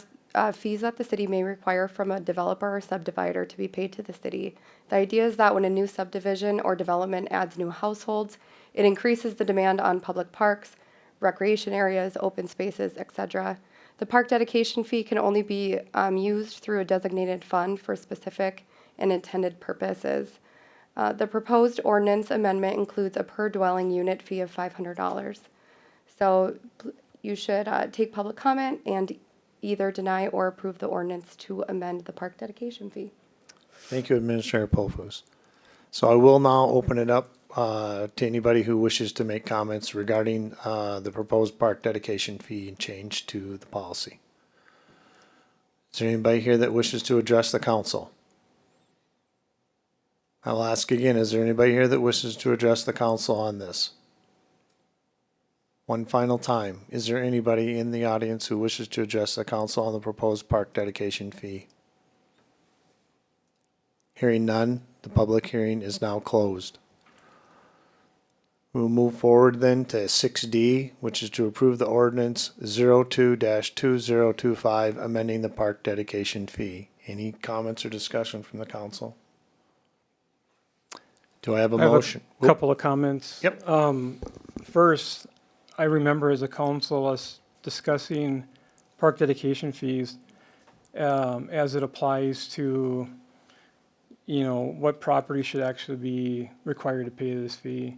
fees that the city may require from a developer or subdivider to be paid to the city. The idea is that when a new subdivision or development adds new households, it increases the demand on public parks, recreation areas, open spaces, etc. The park dedication fee can only be used through a designated fund for specific and intended purposes. The proposed ordinance amendment includes a per dwelling unit fee of $500. So you should take public comment and either deny or approve the ordinance to amend the park dedication fee. Thank you, Administrator Pofus. So I will now open it up to anybody who wishes to make comments regarding the proposed park dedication fee and change to the policy. Is there anybody here that wishes to address the council? I'll ask again, is there anybody here that wishes to address the council on this? One final time, is there anybody in the audience who wishes to address the council on the proposed park dedication fee? Hearing none, the public hearing is now closed. We'll move forward then to 6D, which is to approve the ordinance 02-2025, amending the park dedication fee. Any comments or discussion from the council? Do I have a I have motion? a couple of comments. Yep. First, I remember as a council us discussing park dedication fees as it applies to, you know, what property should actually be required to pay this fee.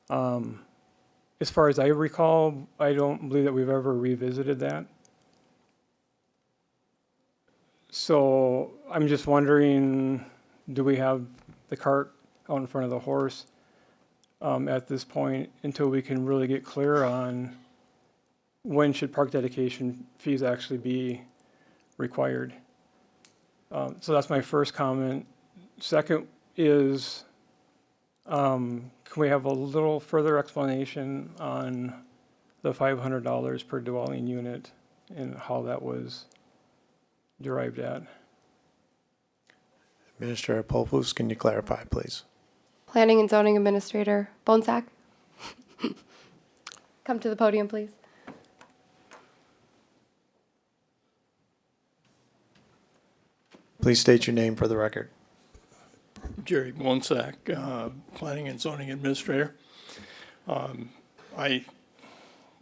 As far as I recall, I don't believe that we've ever revisited that. So I'm just wondering, do we have the cart out in front of the horse at this point until we can really get clear on when should park dedication fees actually be required? So that's my first comment. Second is, can we have a little further explanation on the $500 per dwelling unit and how that was derived at? Minister Polfus, can you clarify, please? Planning and Zoning Administrator Bonsack. Come to the podium, please. Please state your name for the record. Jerry Bonsack, Planning and Zoning Administrator. I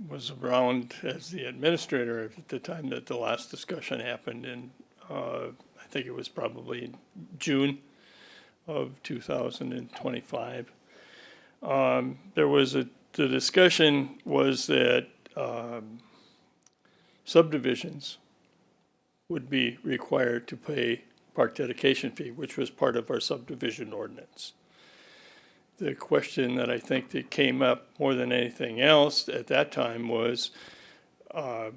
was around as the administrator at the time that the last discussion happened, and I think it was probably in June of 2025. The discussion was that subdivisions would be required to pay park dedication fee, which was part of our subdivision ordinance. The question that I think that came up more than anything else at that time was there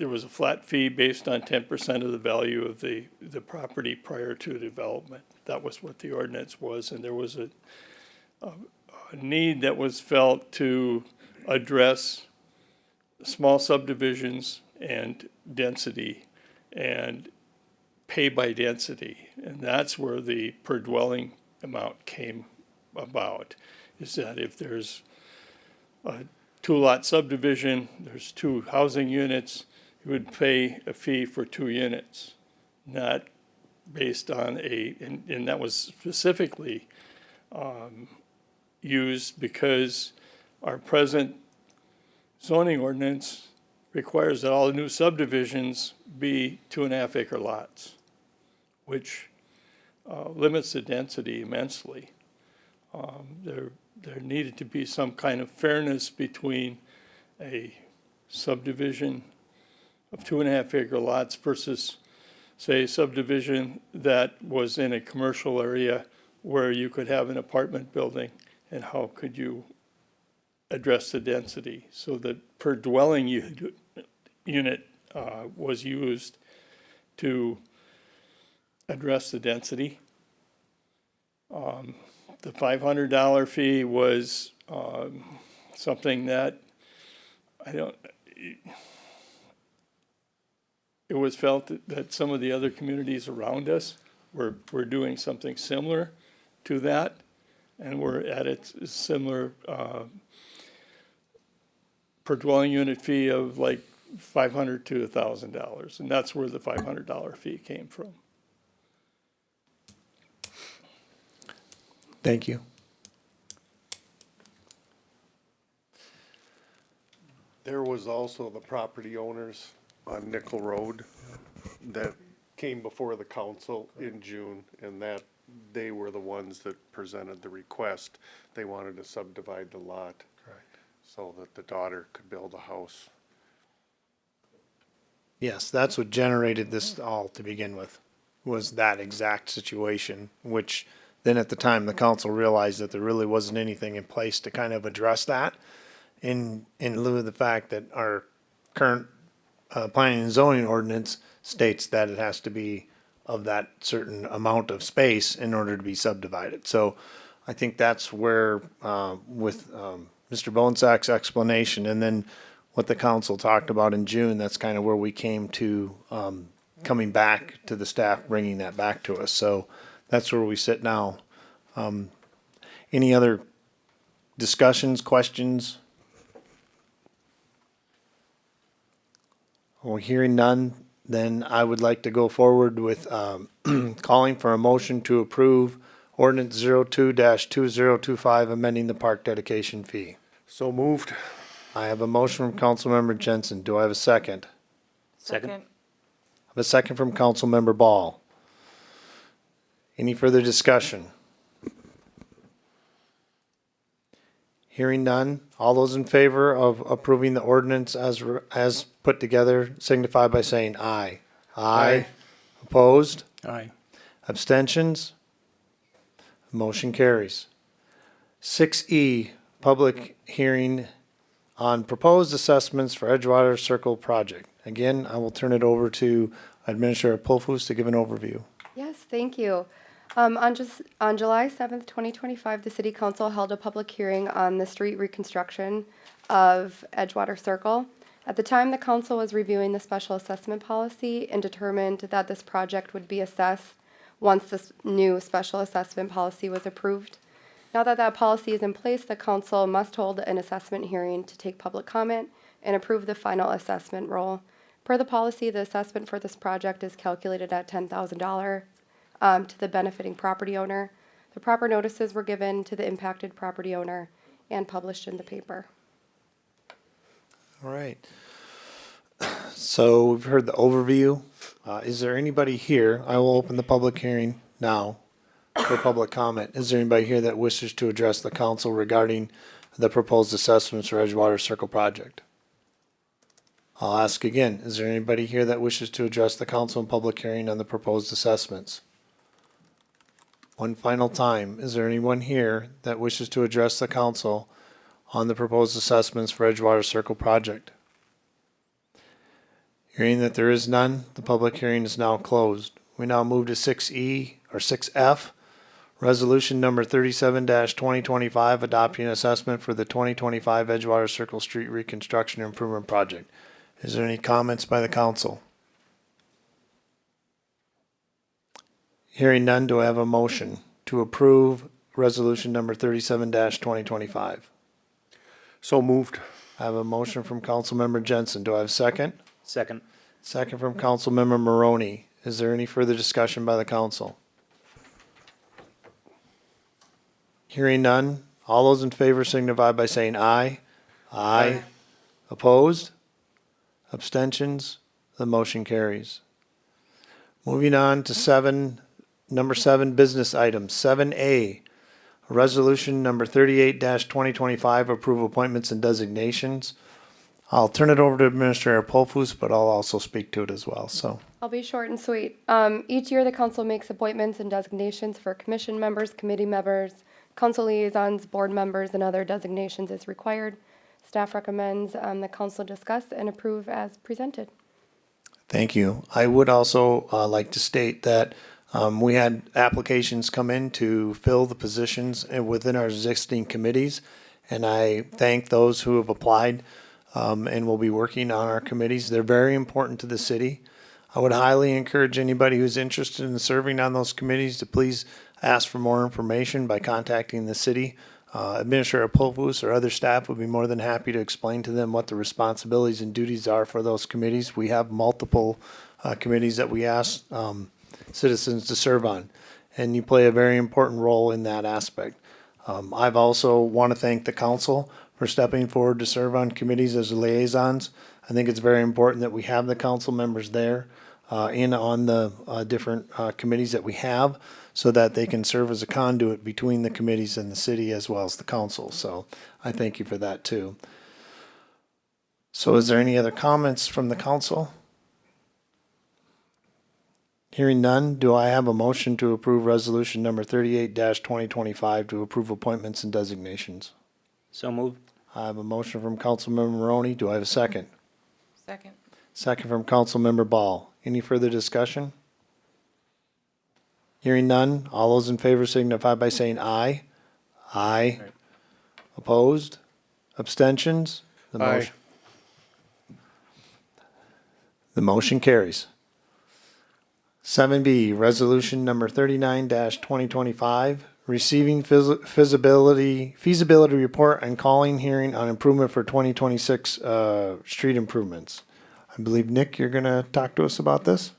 was a flat fee based on 10% of the value of the property prior to development. That was what the ordinance was, and there was a need that was felt to address small subdivisions and density and pay by density. And that's where the per dwelling amount came about, is that if there's a 2-lot subdivision, there's 2 housing units, you would pay a fee for 2 units, not based on and that was specifically used because our present zoning ordinance requires that all the new subdivisions be 2.5-acre lots, which limits the density immensely. There needed to be some kind of fairness between a subdivision of 2.5-acre lots versus, say, a subdivision that was in a commercial area where you could have an apartment building, and how could you address the density? So that per dwelling unit was used to address the density. The $500 fee was something that it was felt that some of the other communities around us were doing something similar to that, and were at a similar per dwelling unit fee of like $500 to $1,000, and that's where the $500 fee came from. Thank you. There was also the property owners on Nickel Road that came before the council in June, and that they were the ones that presented the request. They wanted to subdivide the lot. Correct. So that the daughter could build a house. Yes, that's what generated this all to begin with, was that exact situation, which then at the time the council realized that there really wasn't anything in place to kind of address that in lieu of the fact that our current planning and zoning ordinance states that it has to be of that certain amount of space in order to be subdivided. So I think that's where, with Mr. Bonsack's explanation and then what the council talked about in June, that's kind of where we came to coming back to the staff, bringing that back to us. So that's where we sit now. Any other discussions, questions? Well, hearing none, then I would like to go forward with calling for a motion to approve ordinance 02-2025, amending the park dedication fee. So moved. I have a motion from Councilmember Jensen. Do I have a second? Second. I have a second from Councilmember Ball. Any further discussion? Hearing none, all those in favor of approving the ordinance as put together signify by saying aye. Aye. Opposed? Aye. Abstentions? Motion carries. 6E, public hearing on proposed assessments for Edgewater Circle project. Again, I will turn it over to Administrator Pulfus to give an overview. Yes, thank you. On July 7th, 2025, the City Council held a public hearing on the street reconstruction of Edgewater Circle. At the time, the council was reviewing the special assessment policy and determined that this project would be assessed once this new special assessment policy was approved. Now that that policy is in place, the council must hold an assessment hearing to take public comment and approve the final assessment roll. Per the policy, the assessment for this project is calculated at $10,000 to the benefiting property owner. The proper notices were given to the impacted property owner and published in the paper. All right. So we've heard the overview. Is there anybody here? I will open the public hearing now for public comment. Is there anybody here that wishes to address the council regarding the proposed assessments for Edgewater Circle project? I'll ask again. Is there anybody here that wishes to address the council in public hearing on the proposed assessments? One final time. Is there anyone here that wishes to address the council on the proposed assessments for Edgewater Circle project? Hearing that there is none, the public hearing is now closed. We now move to 6E or 6F, resolution number 37-2025, adopting an assessment for the 2025 Edgewater Circle Street Reconstruction Improvement Project. Is there any comments by the council? Hearing none, do I have a motion to approve resolution number 37-2025? So moved. I have a motion from Councilmember Jensen. Do I have a second? Second. Second from Councilmember Maroney. Is there any further discussion by the council? Hearing none, all those in favor signify by saying aye. Aye. Opposed? Abstentions? The motion carries. Moving on to number 7 business items. 7A, resolution number 38-2025, approve appointments and designations. I'll turn it over to Administrator Pulfus, but I'll also speak to it as well, so. I'll be short and sweet. Each year, the council makes appointments and designations for commission members, committee members, council liaisons, board members, and other designations as required. Staff recommends the council discuss and approve as presented. Thank you. I would also like to state that we had applications come in to fill the positions within our existing committees, and I thank those who have applied and will be working on our committees. They're very important to the city. I would highly encourage anybody who's interested in serving on those committees to please ask for more information by contacting the city. Administrator Pulfus or other staff would be more than happy to explain to them what the responsibilities and duties are for those committees. We have multiple committees that we ask citizens to serve on, and you play a very important role in that aspect. I've also want to thank the council for stepping forward to serve on committees as liaisons. I think it's very important that we have the council members there in on the different committees that we have, so that they can serve as a conduit between the committees and the city as well as the council. So I thank you for that too. So is there any other comments from the council? Hearing none, do I have a motion to approve resolution number 38-2025 to approve appointments and designations? So moved. I have a motion from Councilmember Maroney. Do I have a second? Second. Second from Councilmember Ball. Any further discussion? Hearing none, all those in favor signify by saying aye. Aye. Opposed? Abstentions? The Aye. motion. The motion carries. 7B, resolution number 39-2025, receiving feasibility report and calling hearing on improvement for 2026 street improvements. I believe, Nick, you're going to talk to us about this?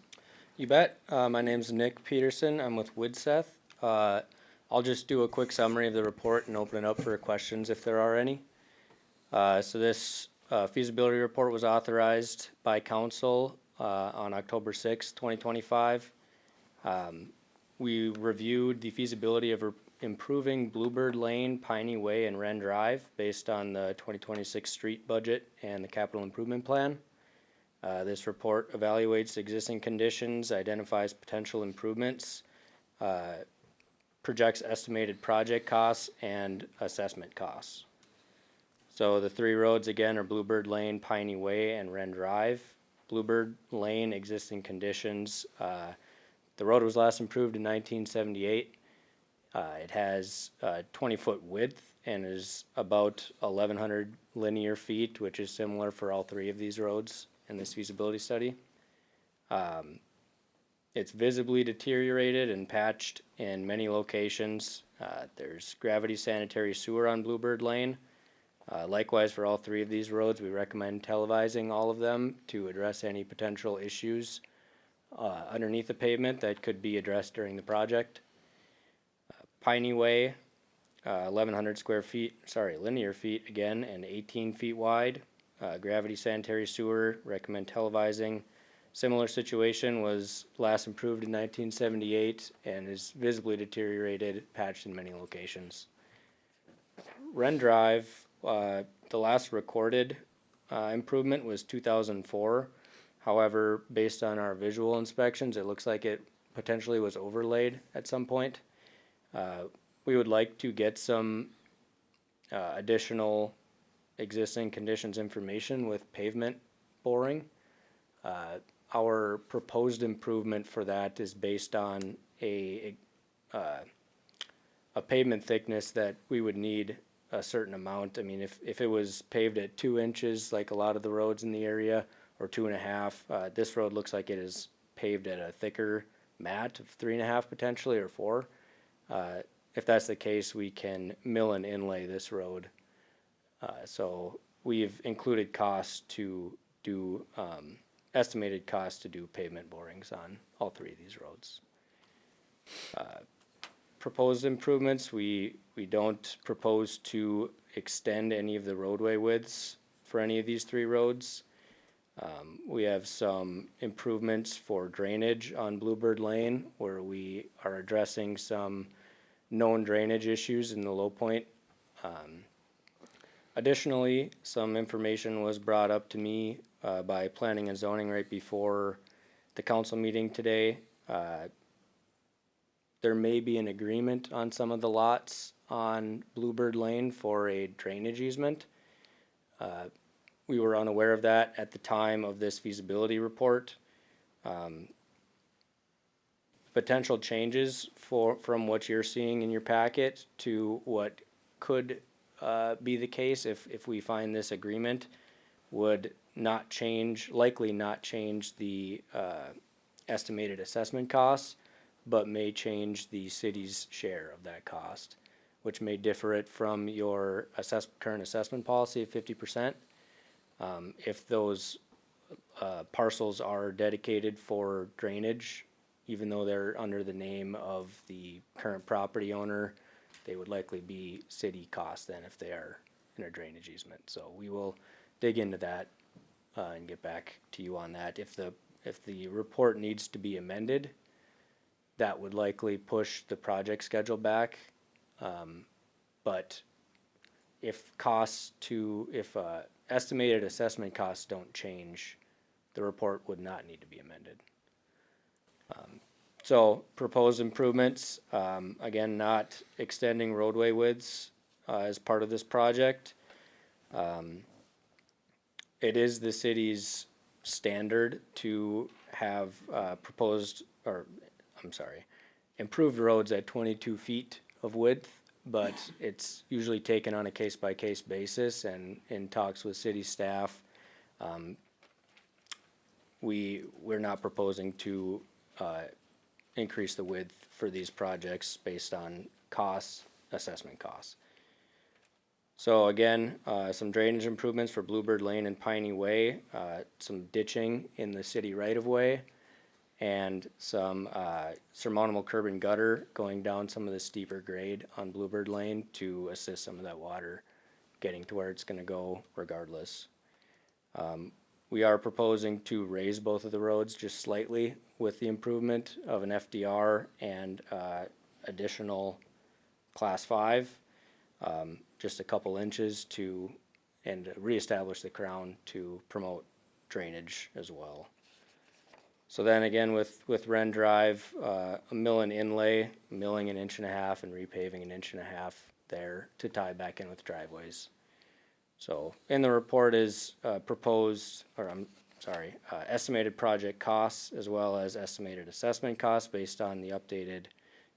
You bet. My name's Nick Peterson. I'm with Woodseth. I'll just do a quick summary of the report and open it up for questions if there are any. So this feasibility report was authorized by council on October 6th, 2025. We reviewed the feasibility of improving Bluebird Lane, Piney Way, and Wren Drive based on the 2026 street budget and the capital improvement plan. This report evaluates existing conditions, identifies potential improvements, projects estimated project costs, and assessment costs. So the three roads again are Bluebird Lane, Piney Way, and Wren Drive. Bluebird Lane, existing conditions. The road was last improved in 1978. It has 20-foot width and is about 1,100 linear feet, which is similar for all three of these roads in this feasibility study. It's visibly deteriorated and patched in many locations. There's gravity sanitary sewer on Bluebird Lane. Likewise, for all three of these roads, we recommend televising all of them to address any potential issues underneath the pavement that could be addressed during the project. Piney Way, 1,100 linear feet again, and 18 feet wide. Gravity sanitary sewer, recommend televising. Similar situation, was last improved in 1978 and is visibly deteriorated, patched in many locations. Wren Drive, the last recorded improvement was 2004. However, based on our visual inspections, it looks like it potentially was overlaid at some point. We would like to get some additional existing conditions information with pavement boring. Our proposed improvement for that is based on a pavement thickness that we would need a certain amount. I mean, if it was paved at 2 inches, like a lot of the roads in the area, or 2.5, this road looks like it is paved at a thicker mat of 3.5 potentially, or 4. If that's the case, we can mill and inlay this road. So we've included costs to do, estimated costs to do pavement borings on all three of these roads. Proposed improvements, we don't propose to extend any of the roadway widths for any of these three roads. We have some improvements for drainage on Bluebird Lane, where we are addressing some known drainage issues in the low point. Additionally, some information was brought up to me by planning and zoning right before the council meeting today. There may be an agreement on some of the lots on Bluebird Lane for a drainage easement. We were unaware of that at the time of this feasibility report. Potential changes from what you're seeing in your packet to what could be the case if we find this agreement would not change, likely not change the estimated assessment costs, but may change the city's share of that cost, which may differ it from your current assessment policy of 50%. If those parcels are dedicated for drainage, even though they're under the name of the current property owner, they would likely be city costs then if they are in a drainage easement. So we will dig into that and get back to you on that. If the report needs to be amended, that would likely push the project schedule back. But if estimated assessment costs don't change, the report would not need to be amended. So proposed improvements, again, not extending roadway widths as part of this project. It is the city's standard to have improved roads at 22 feet of width, but it's usually taken on a case-by-case basis, and in talks with city staff, we're not proposing to increase the width for these projects based on assessment costs. So again, some drainage improvements for Bluebird Lane and Piney Way, some ditching in the city right-of-way, and some surmountable curb and gutter going down some of the steeper grade on Bluebird Lane to assist some of that water getting to where it's gonna go regardless. We are proposing to raise both of the roads just slightly with the improvement of an FDR and additional Class 5. Just a couple inches and reestablish the crown to promote drainage as well. So then again with Wren Drive, a mill and inlay, milling 1.5 inches and repaving 1.5 inches there to tie back in with driveways. So in the report is estimated project costs as well as estimated assessment costs based on the updated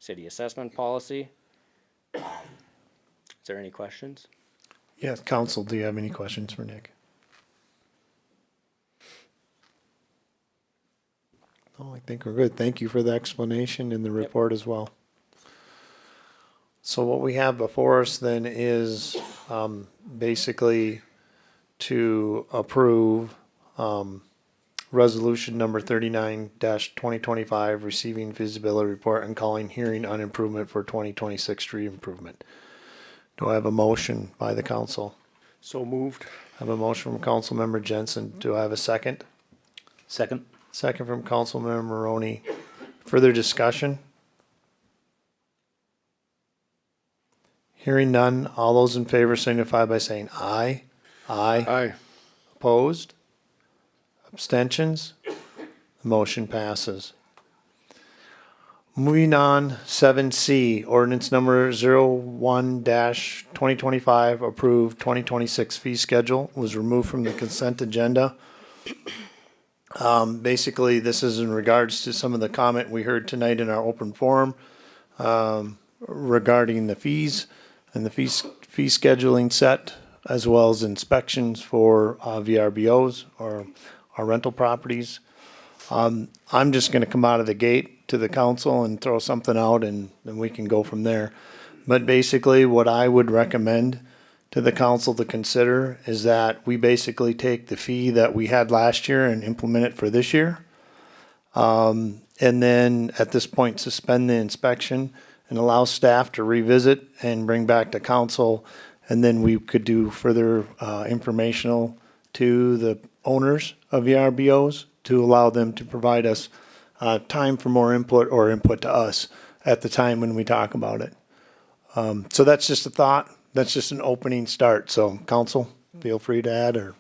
city assessment policy. Is there any questions? Yes, council, do you have any questions for Nick? Oh, I think we're good. Thank you for the explanation in the report as well. So what we have before us then is basically to approve resolution number 39-2025, receiving feasibility report and calling hearing on improvement for 2026 street improvement. Do I have a motion by the council? So moved. I have a motion from Councilmember Jensen. Do I have a second? Second. Second from Councilmember Maroney. Further discussion? Hearing none, all those in favor signify by saying aye. Aye. Aye. Opposed? Abstentions? The motion passes. Moving on, 7C, ordinance number 01-2025, approved 2026 fee schedule, was removed from the consent agenda. Basically, this is in regards to some of the comment we heard tonight in our open forum regarding the fees and the fee scheduling set, as well as inspections for VRBOs or our rental properties. I'm just gonna come out of the gate to the council and throw something out and then we can go from there. But basically, what I would recommend to the council to consider is that we basically take the fee that we had last year and implement it for this year. And then at this point, suspend the inspection and allow staff to revisit and bring back to council. And then we could do further informational to the owners of VRBOs to allow them to provide us time for more input or input to us at the time when we talk about it. So that's just a thought. That's just an opening start. So council, feel free to add or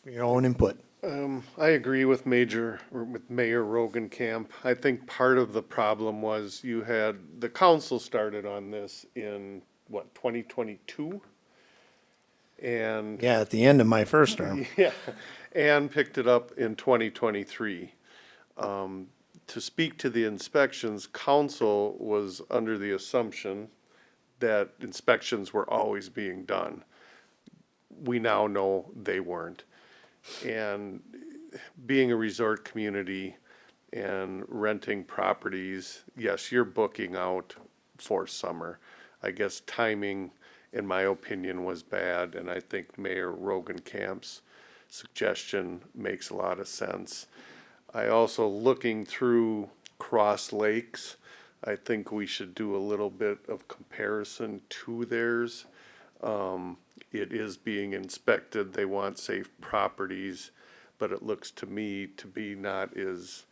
your own input. I agree with Mayor Rogenkamp. I think part of the problem was the council started on this in, 2022? And. Yeah, at the end of my first term. Yeah, and picked it up in 2023. To speak to the inspections, council was under the assumption that inspections were always being done. We now know they weren't. And being a resort community and renting properties, yes, you're booking out for summer. I guess timing, in my opinion, was bad, and I think Mayor Rogenkamp's suggestion makes a lot of sense. I also, looking through Cross Lakes, I think we should do a little bit of comparison to theirs. It is being inspected. They want safe properties, but it looks to me to be not as,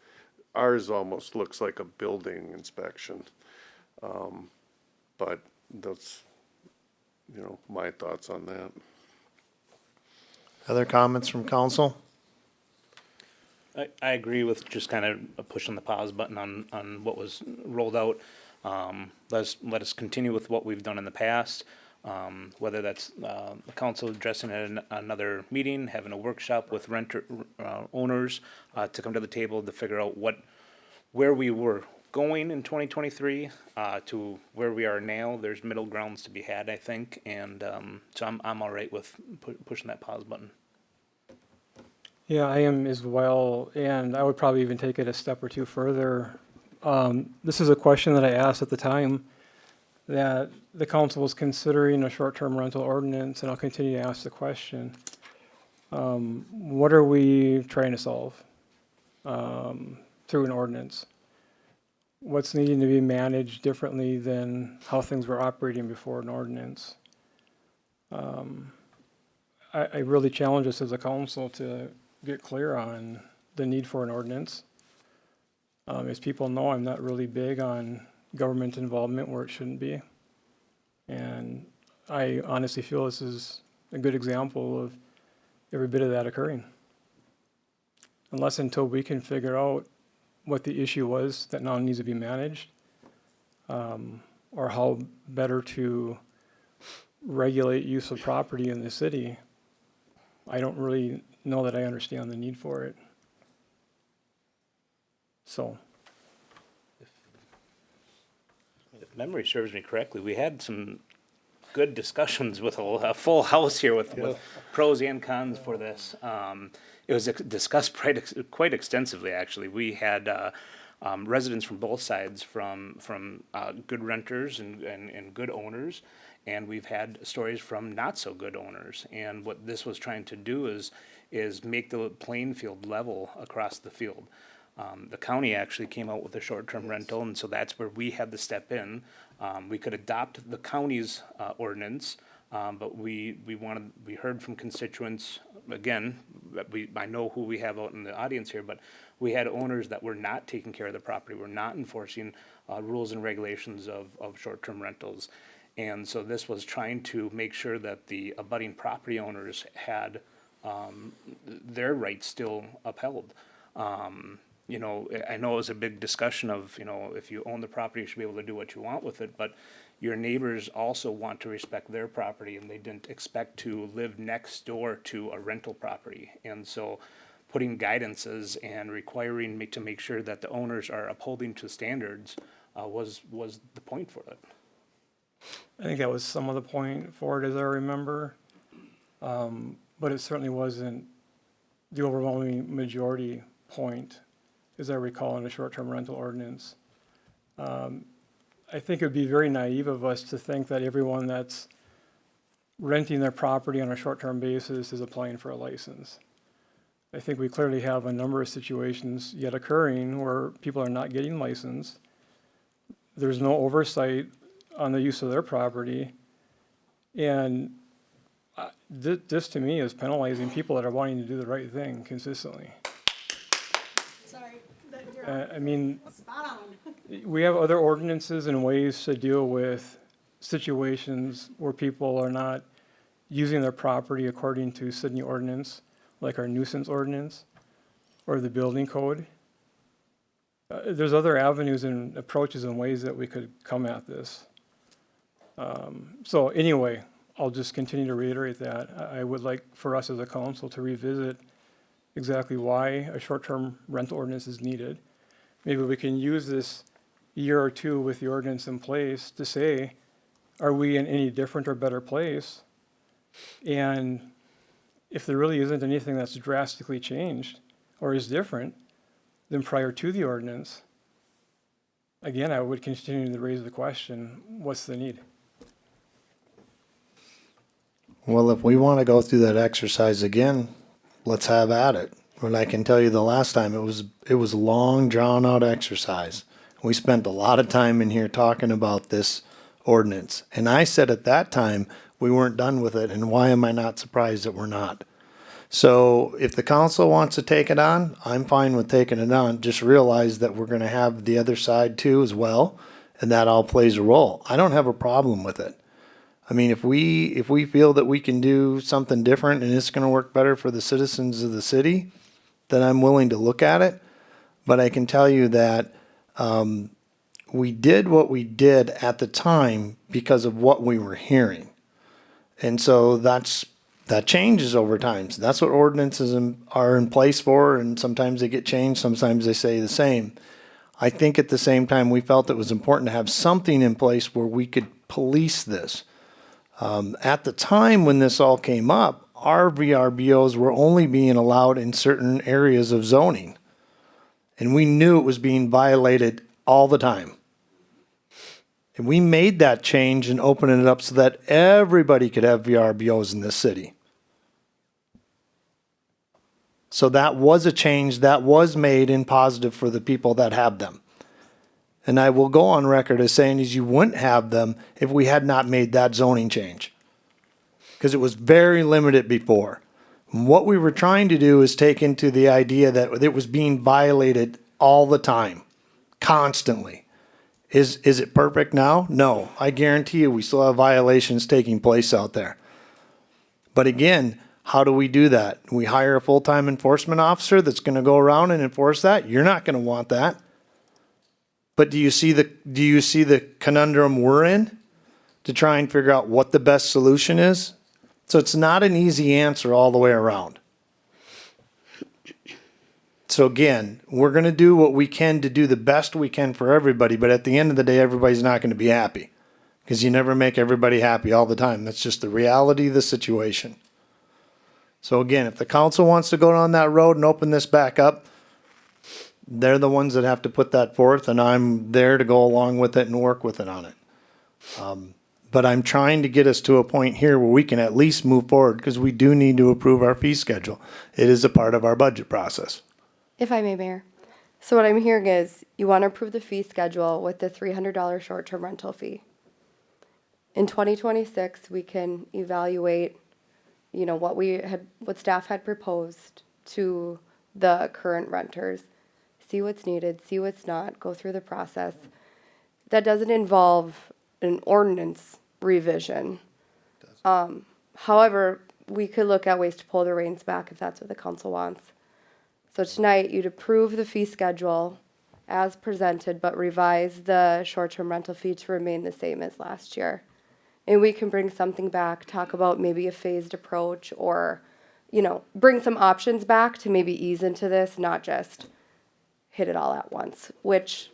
ours almost looks like a building inspection. But that's, my thoughts on that. Other comments from council? I agree with just kind of pushing the pause button on what was rolled out. Let us continue with what we've done in the past. Whether that's the council addressing it in another meeting, having a workshop with renter owners to come to the table to figure out where we were going in 2023 to where we are now. There's middle grounds to be had, I think, and so I'm all right with pushing that pause button. Yeah, I am as well, and I would probably even take it a step or two further. This is a question that I asked at the time that the council was considering a short-term rental ordinance, and I'll continue to ask the question. What are we trying to solve through an ordinance? What's needing to be managed differently than how things were operating before an ordinance? I really challenge us as a council to get clear on the need for an ordinance. As people know, I'm not really big on government involvement where it shouldn't be. And I honestly feel this is a good example of every bit of that occurring. Unless until we can figure out what the issue was that now needs to be managed, or how better to regulate use of property in the city, I don't really know that I understand the need for it. So, If memory serves me correctly, we had some good discussions with a full house here with pros and cons for this. It was discussed quite extensively, actually. We had residents from both sides, from good renters and good owners, and we've had stories from not so good owners. And what this was trying to do is make the playing field level across the field. The county actually came out with a short-term rental, and so that's where we had to step in. We could adopt the county's ordinance, but we heard from constituents, again, I know who we have out in the audience here, but we had owners that were not taking care of the property, were not enforcing rules and regulations of short-term rentals. And so this was trying to make sure that the abutting property owners had their rights still upheld. You know, I know it was a big discussion of, you know, if you own the property, you should be able to do what you want with it, but your neighbors also want to respect their property, and they didn't expect to live next door to a rental property. And so putting guidances and requiring me to make sure that the owners are upholding to standards was the point for it. I think that was some of the point for it, as I remember. But it certainly wasn't the overwhelming majority point, as I recall, in a short-term rental ordinance. I think it would be very naive of us to think that everyone that's renting their property on a short-term basis is applying for a license. I think we clearly have a number of situations yet occurring where people are not getting licensed. There's no oversight on the use of their property. And this to me is penalizing people that are wanting to do the right thing consistently. Sorry. I mean, Spot on. we have other ordinances and ways to deal with situations where people are not using their property according to Sydney ordinance, like our nuisance ordinance or the building code. There's other avenues and approaches and ways that we could come at this. So anyway, I'll just continue to reiterate that. I would like for us as a council to revisit exactly why a short-term rental ordinance is needed. Maybe we can use this year or two with the ordinance in place to say, are we in any different or better place? And if there really isn't anything that's drastically changed or is different than prior to the ordinance, again, I would continue to raise the question, what's the need? Well, if we want to go through that exercise again, let's have at it. And I can tell you the last time it was a long, drawn out exercise. We spent a lot of time in here talking about this ordinance. And I said at that time we weren't done with it, and why am I not surprised that we're not? So if the council wants to take it on, I'm fine with taking it on. Just realize that we're going to have the other side too as well, and that all plays a role. I don't have a problem with it. I mean, if we feel that we can do something different and it's going to work better for the citizens of the city, then I'm willing to look at it. But I can tell you that we did what we did at the time because of what we were hearing. And so that changes over time. So that's what ordinances are in place for, and sometimes they get changed, sometimes they stay the same. I think at the same time we felt it was important to have something in place where we could police this. At the time when this all came up, our VRBOs were only being allowed in certain areas of zoning. And we knew it was being violated all the time. And we made that change and opened it up so that everybody could have VRBOs in this city. So that was a change that was made in positive for the people that have them. And I will go on record as saying is you wouldn't have them if we had not made that zoning change. Because it was very limited before. And what we were trying to do is take into the idea that it was being violated all the time, constantly. Is it perfect now? No. I guarantee you we still have violations taking place out there. But again, how do we do that? We hire a full-time enforcement officer that's going to go around and enforce that? You're not going to want that. But do you see the conundrum we're in to try and figure out what the best solution is? So it's not an easy answer all the way around. So again, we're going to do what we can to do the best we can for everybody, but at the end of the day, everybody's not going to be happy because you never make everybody happy all the time. That's just the reality of the situation. So again, if the council wants to go down that road and open this back up, they're the ones that have to put that forth, and I'm there to go along with it and work with it on it. But I'm trying to get us to a point here where we can at least move forward because we do need to approve our fee schedule. It is a part of our budget process. If I may, Mayor. So what I'm hearing is you want to approve the fee schedule with the $300 short-term rental fee. In 2026, we can evaluate, what staff had proposed to the current renters, see what's needed, see what's not, go through the process. That doesn't involve an ordinance revision. However, we could look at ways to pull the reins back if that's what the council wants. So tonight, you'd approve the fee schedule as presented, but revise the short-term rental fee to remain the same as last year. And we can bring something back, talk about maybe a phased approach or, bring some options back to maybe ease into this, not just hit it all at once, which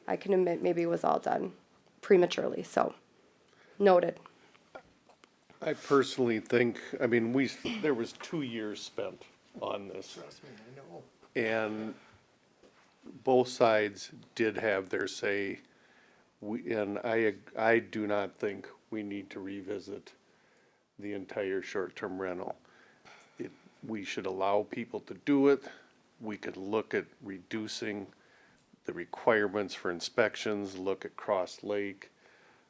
I can admit maybe was all done prematurely, so noted. I personally think, there was 2 years spent on this. And both sides did have their say. I do not think we need to revisit the entire short-term rental. We should allow people to do it. We could look at reducing the requirements for inspections, look at Cross Lake.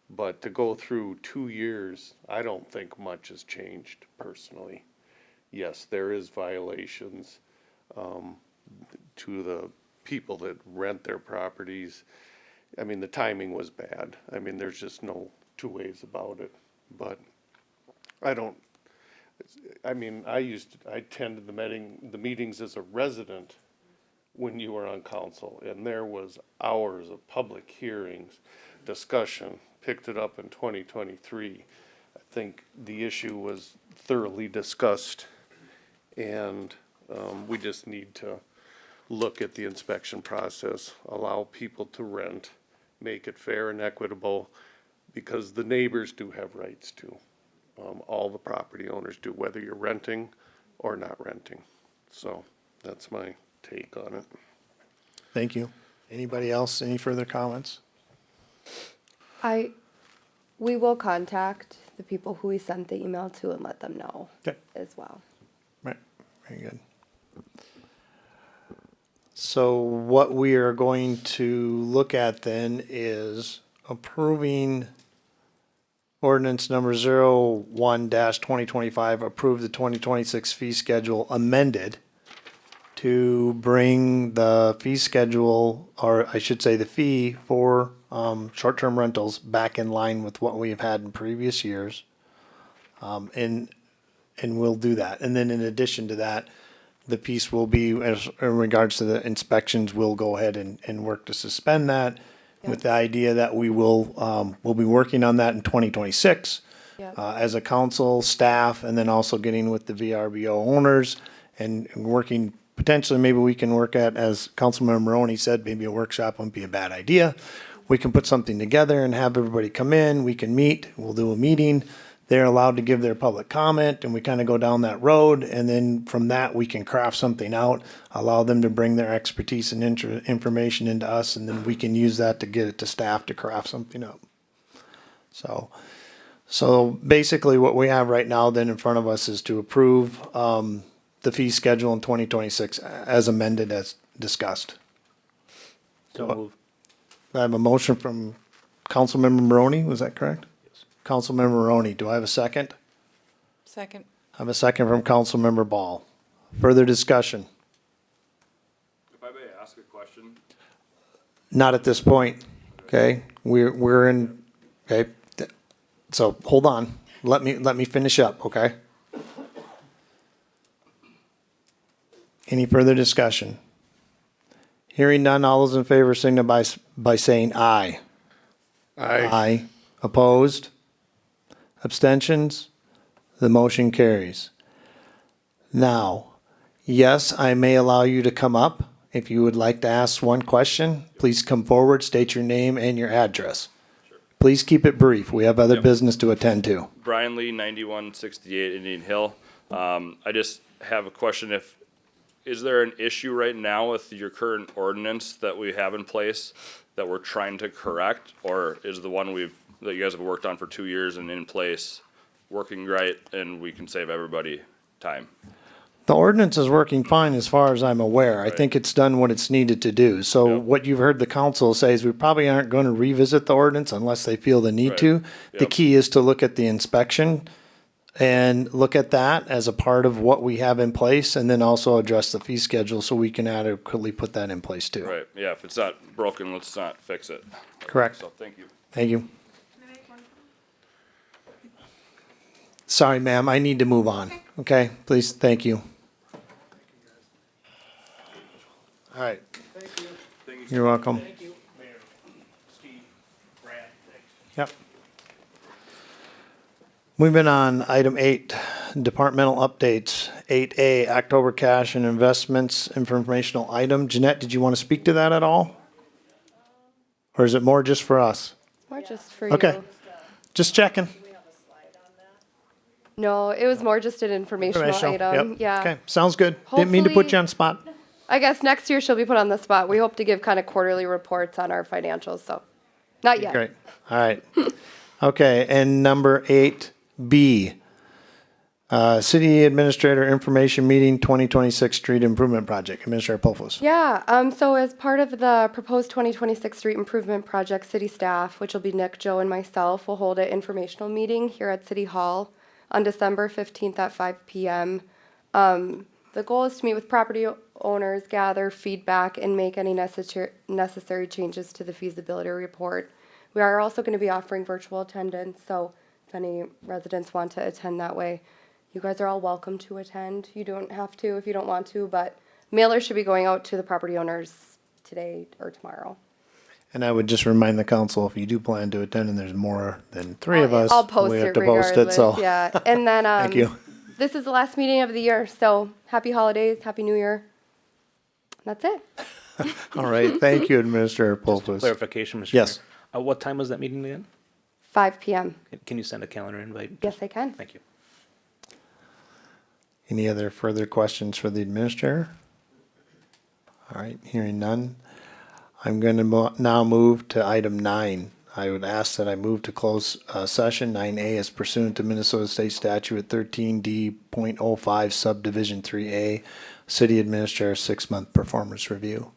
But to go through 2 years, I don't think much has changed personally. Yes, there is violations to the people that rent their properties. The timing was bad. There's just no two ways about it. But I attended the meetings as a resident when you were on council, and there was hours of public hearings, discussion, picked it up in 2023. I think the issue was thoroughly discussed, and we just need to look at the inspection process, allow people to rent, make it fair and equitable, because the neighbors do have rights too. All the property owners do, whether you're renting or not renting. So that's my take on it. Thank you. Anybody else, any further comments? We will contact the people who we sent the email to and let them know as well. Right, very good. So what we are going to look at then is approving ordinance number 01-2025, approve the 2026 fee schedule amended to bring the fee schedule, or I should say the fee for short-term rentals back in line with what we have had in previous years. And we'll do that. And then in addition to that, the piece will be, as in regards to the inspections, we'll go ahead and work to suspend that with the idea that we'll be working on that in 2026 as a council, staff, and then also getting with the VRBO owners and working, potentially maybe we can work at, as Councilmember Maroney said, maybe a workshop wouldn't be a bad idea. We can put something together and have everybody come in, we can meet, we'll do a meeting. They're allowed to give their public comment and we kind of go down that road. And then from that, we can craft something out, allow them to bring their expertise and information into us. And then we can use that to get it to staff to craft something up. So basically what we have right now then in front of us is to approve, the fee schedule in 2026 as amended as discussed. So move. I have a motion from Councilmember Maroney, was that correct? Yes. Councilmember Maroney, do I have a second? Second. I have a second from Councilmember Ball. Further discussion? If I may ask a question, Not at this point, okay? We're in, okay? So hold on, let me finish up, okay? Any further discussion? Hearing none, all those in favor signify by saying aye. Aye. Opposed? Abstentions? The motion carries. Now, yes, I may allow you to come up. If you would like to ask one question, please come forward, state your name and your address. Please keep it brief. We have other business to attend to. Brian Lee, 9168 Indian Hill. I just have a question. Is there an issue right now with your current ordinance that we have in place that we're trying to correct? Or is the one that you guys have worked on for 2 years and in place working right and we can save everybody time? The ordinance is working fine as far as I'm aware. I think it's done what it's needed to do. So what you've heard the council say is we probably aren't going to revisit the ordinance unless they feel the need to. The Yep. key is to look at the inspection and look at that as a part of what we have in place and then also address the fee schedule so we can adequately put that in place too. Right, yeah, if it's not broken, let's not fix it. Correct. So, thank you. Thank you. Sorry, ma'am, I need to move on. Okay, please, thank you. All right. You're welcome. Thank you, Mayor, Steve, Brad, thanks. Yep. Moving on, item 8, departmental updates. 8A, October cash and investments informational item. Jeanette, did you want to speak to that at all? Or is it more just for us? More just for you. Okay, just checking. No, it was more just an informational item. Yep. Yeah. Okay, sounds good. Didn't mean to put Hopefully- you on the spot. I guess next year she'll be put on the spot. We hope to give kind of quarterly reports on our financials, so not yet. Great, all right. Okay, and number 8B, City Administrator Information Meeting 2026 Street Improvement Project. Administrator Polfus. Yeah, so as part of the proposed 2026 street improvement project, city staff, which will be Nick, Joe, and myself, will hold an informational meeting here at City Hall on December 15th at 5 p.m. The goal is to meet with property owners, gather feedback, and make any necessary changes to the feasibility report. We are also going to be offering virtual attendance, so if any residents want to attend that way, you guys are all welcome to attend. You don't have to if you don't want to, but mailers should be going out to the property owners today or tomorrow. And I would just remind the council, if you do plan to attend and there's more than 3 of us, I'll post we have it to post it, regardless. so. Yeah, and then Thank you. this is the last meeting of the year, so happy holidays, happy New Year. That's it. All right, thank you, Administrator Polfus. Clarification, Mr. Yes. Mayor. What time was that meeting again? 5 p.m. Can you send a calendar invite? Yes, I can. Thank you. Any other further questions for the administrator? All right, hearing none. I'm going to now move to item 9. I would ask that I move to close session. 9A is pursuant to Minnesota State Statute 13D.05 subdivision 3A, City Administrator 6-month performance review.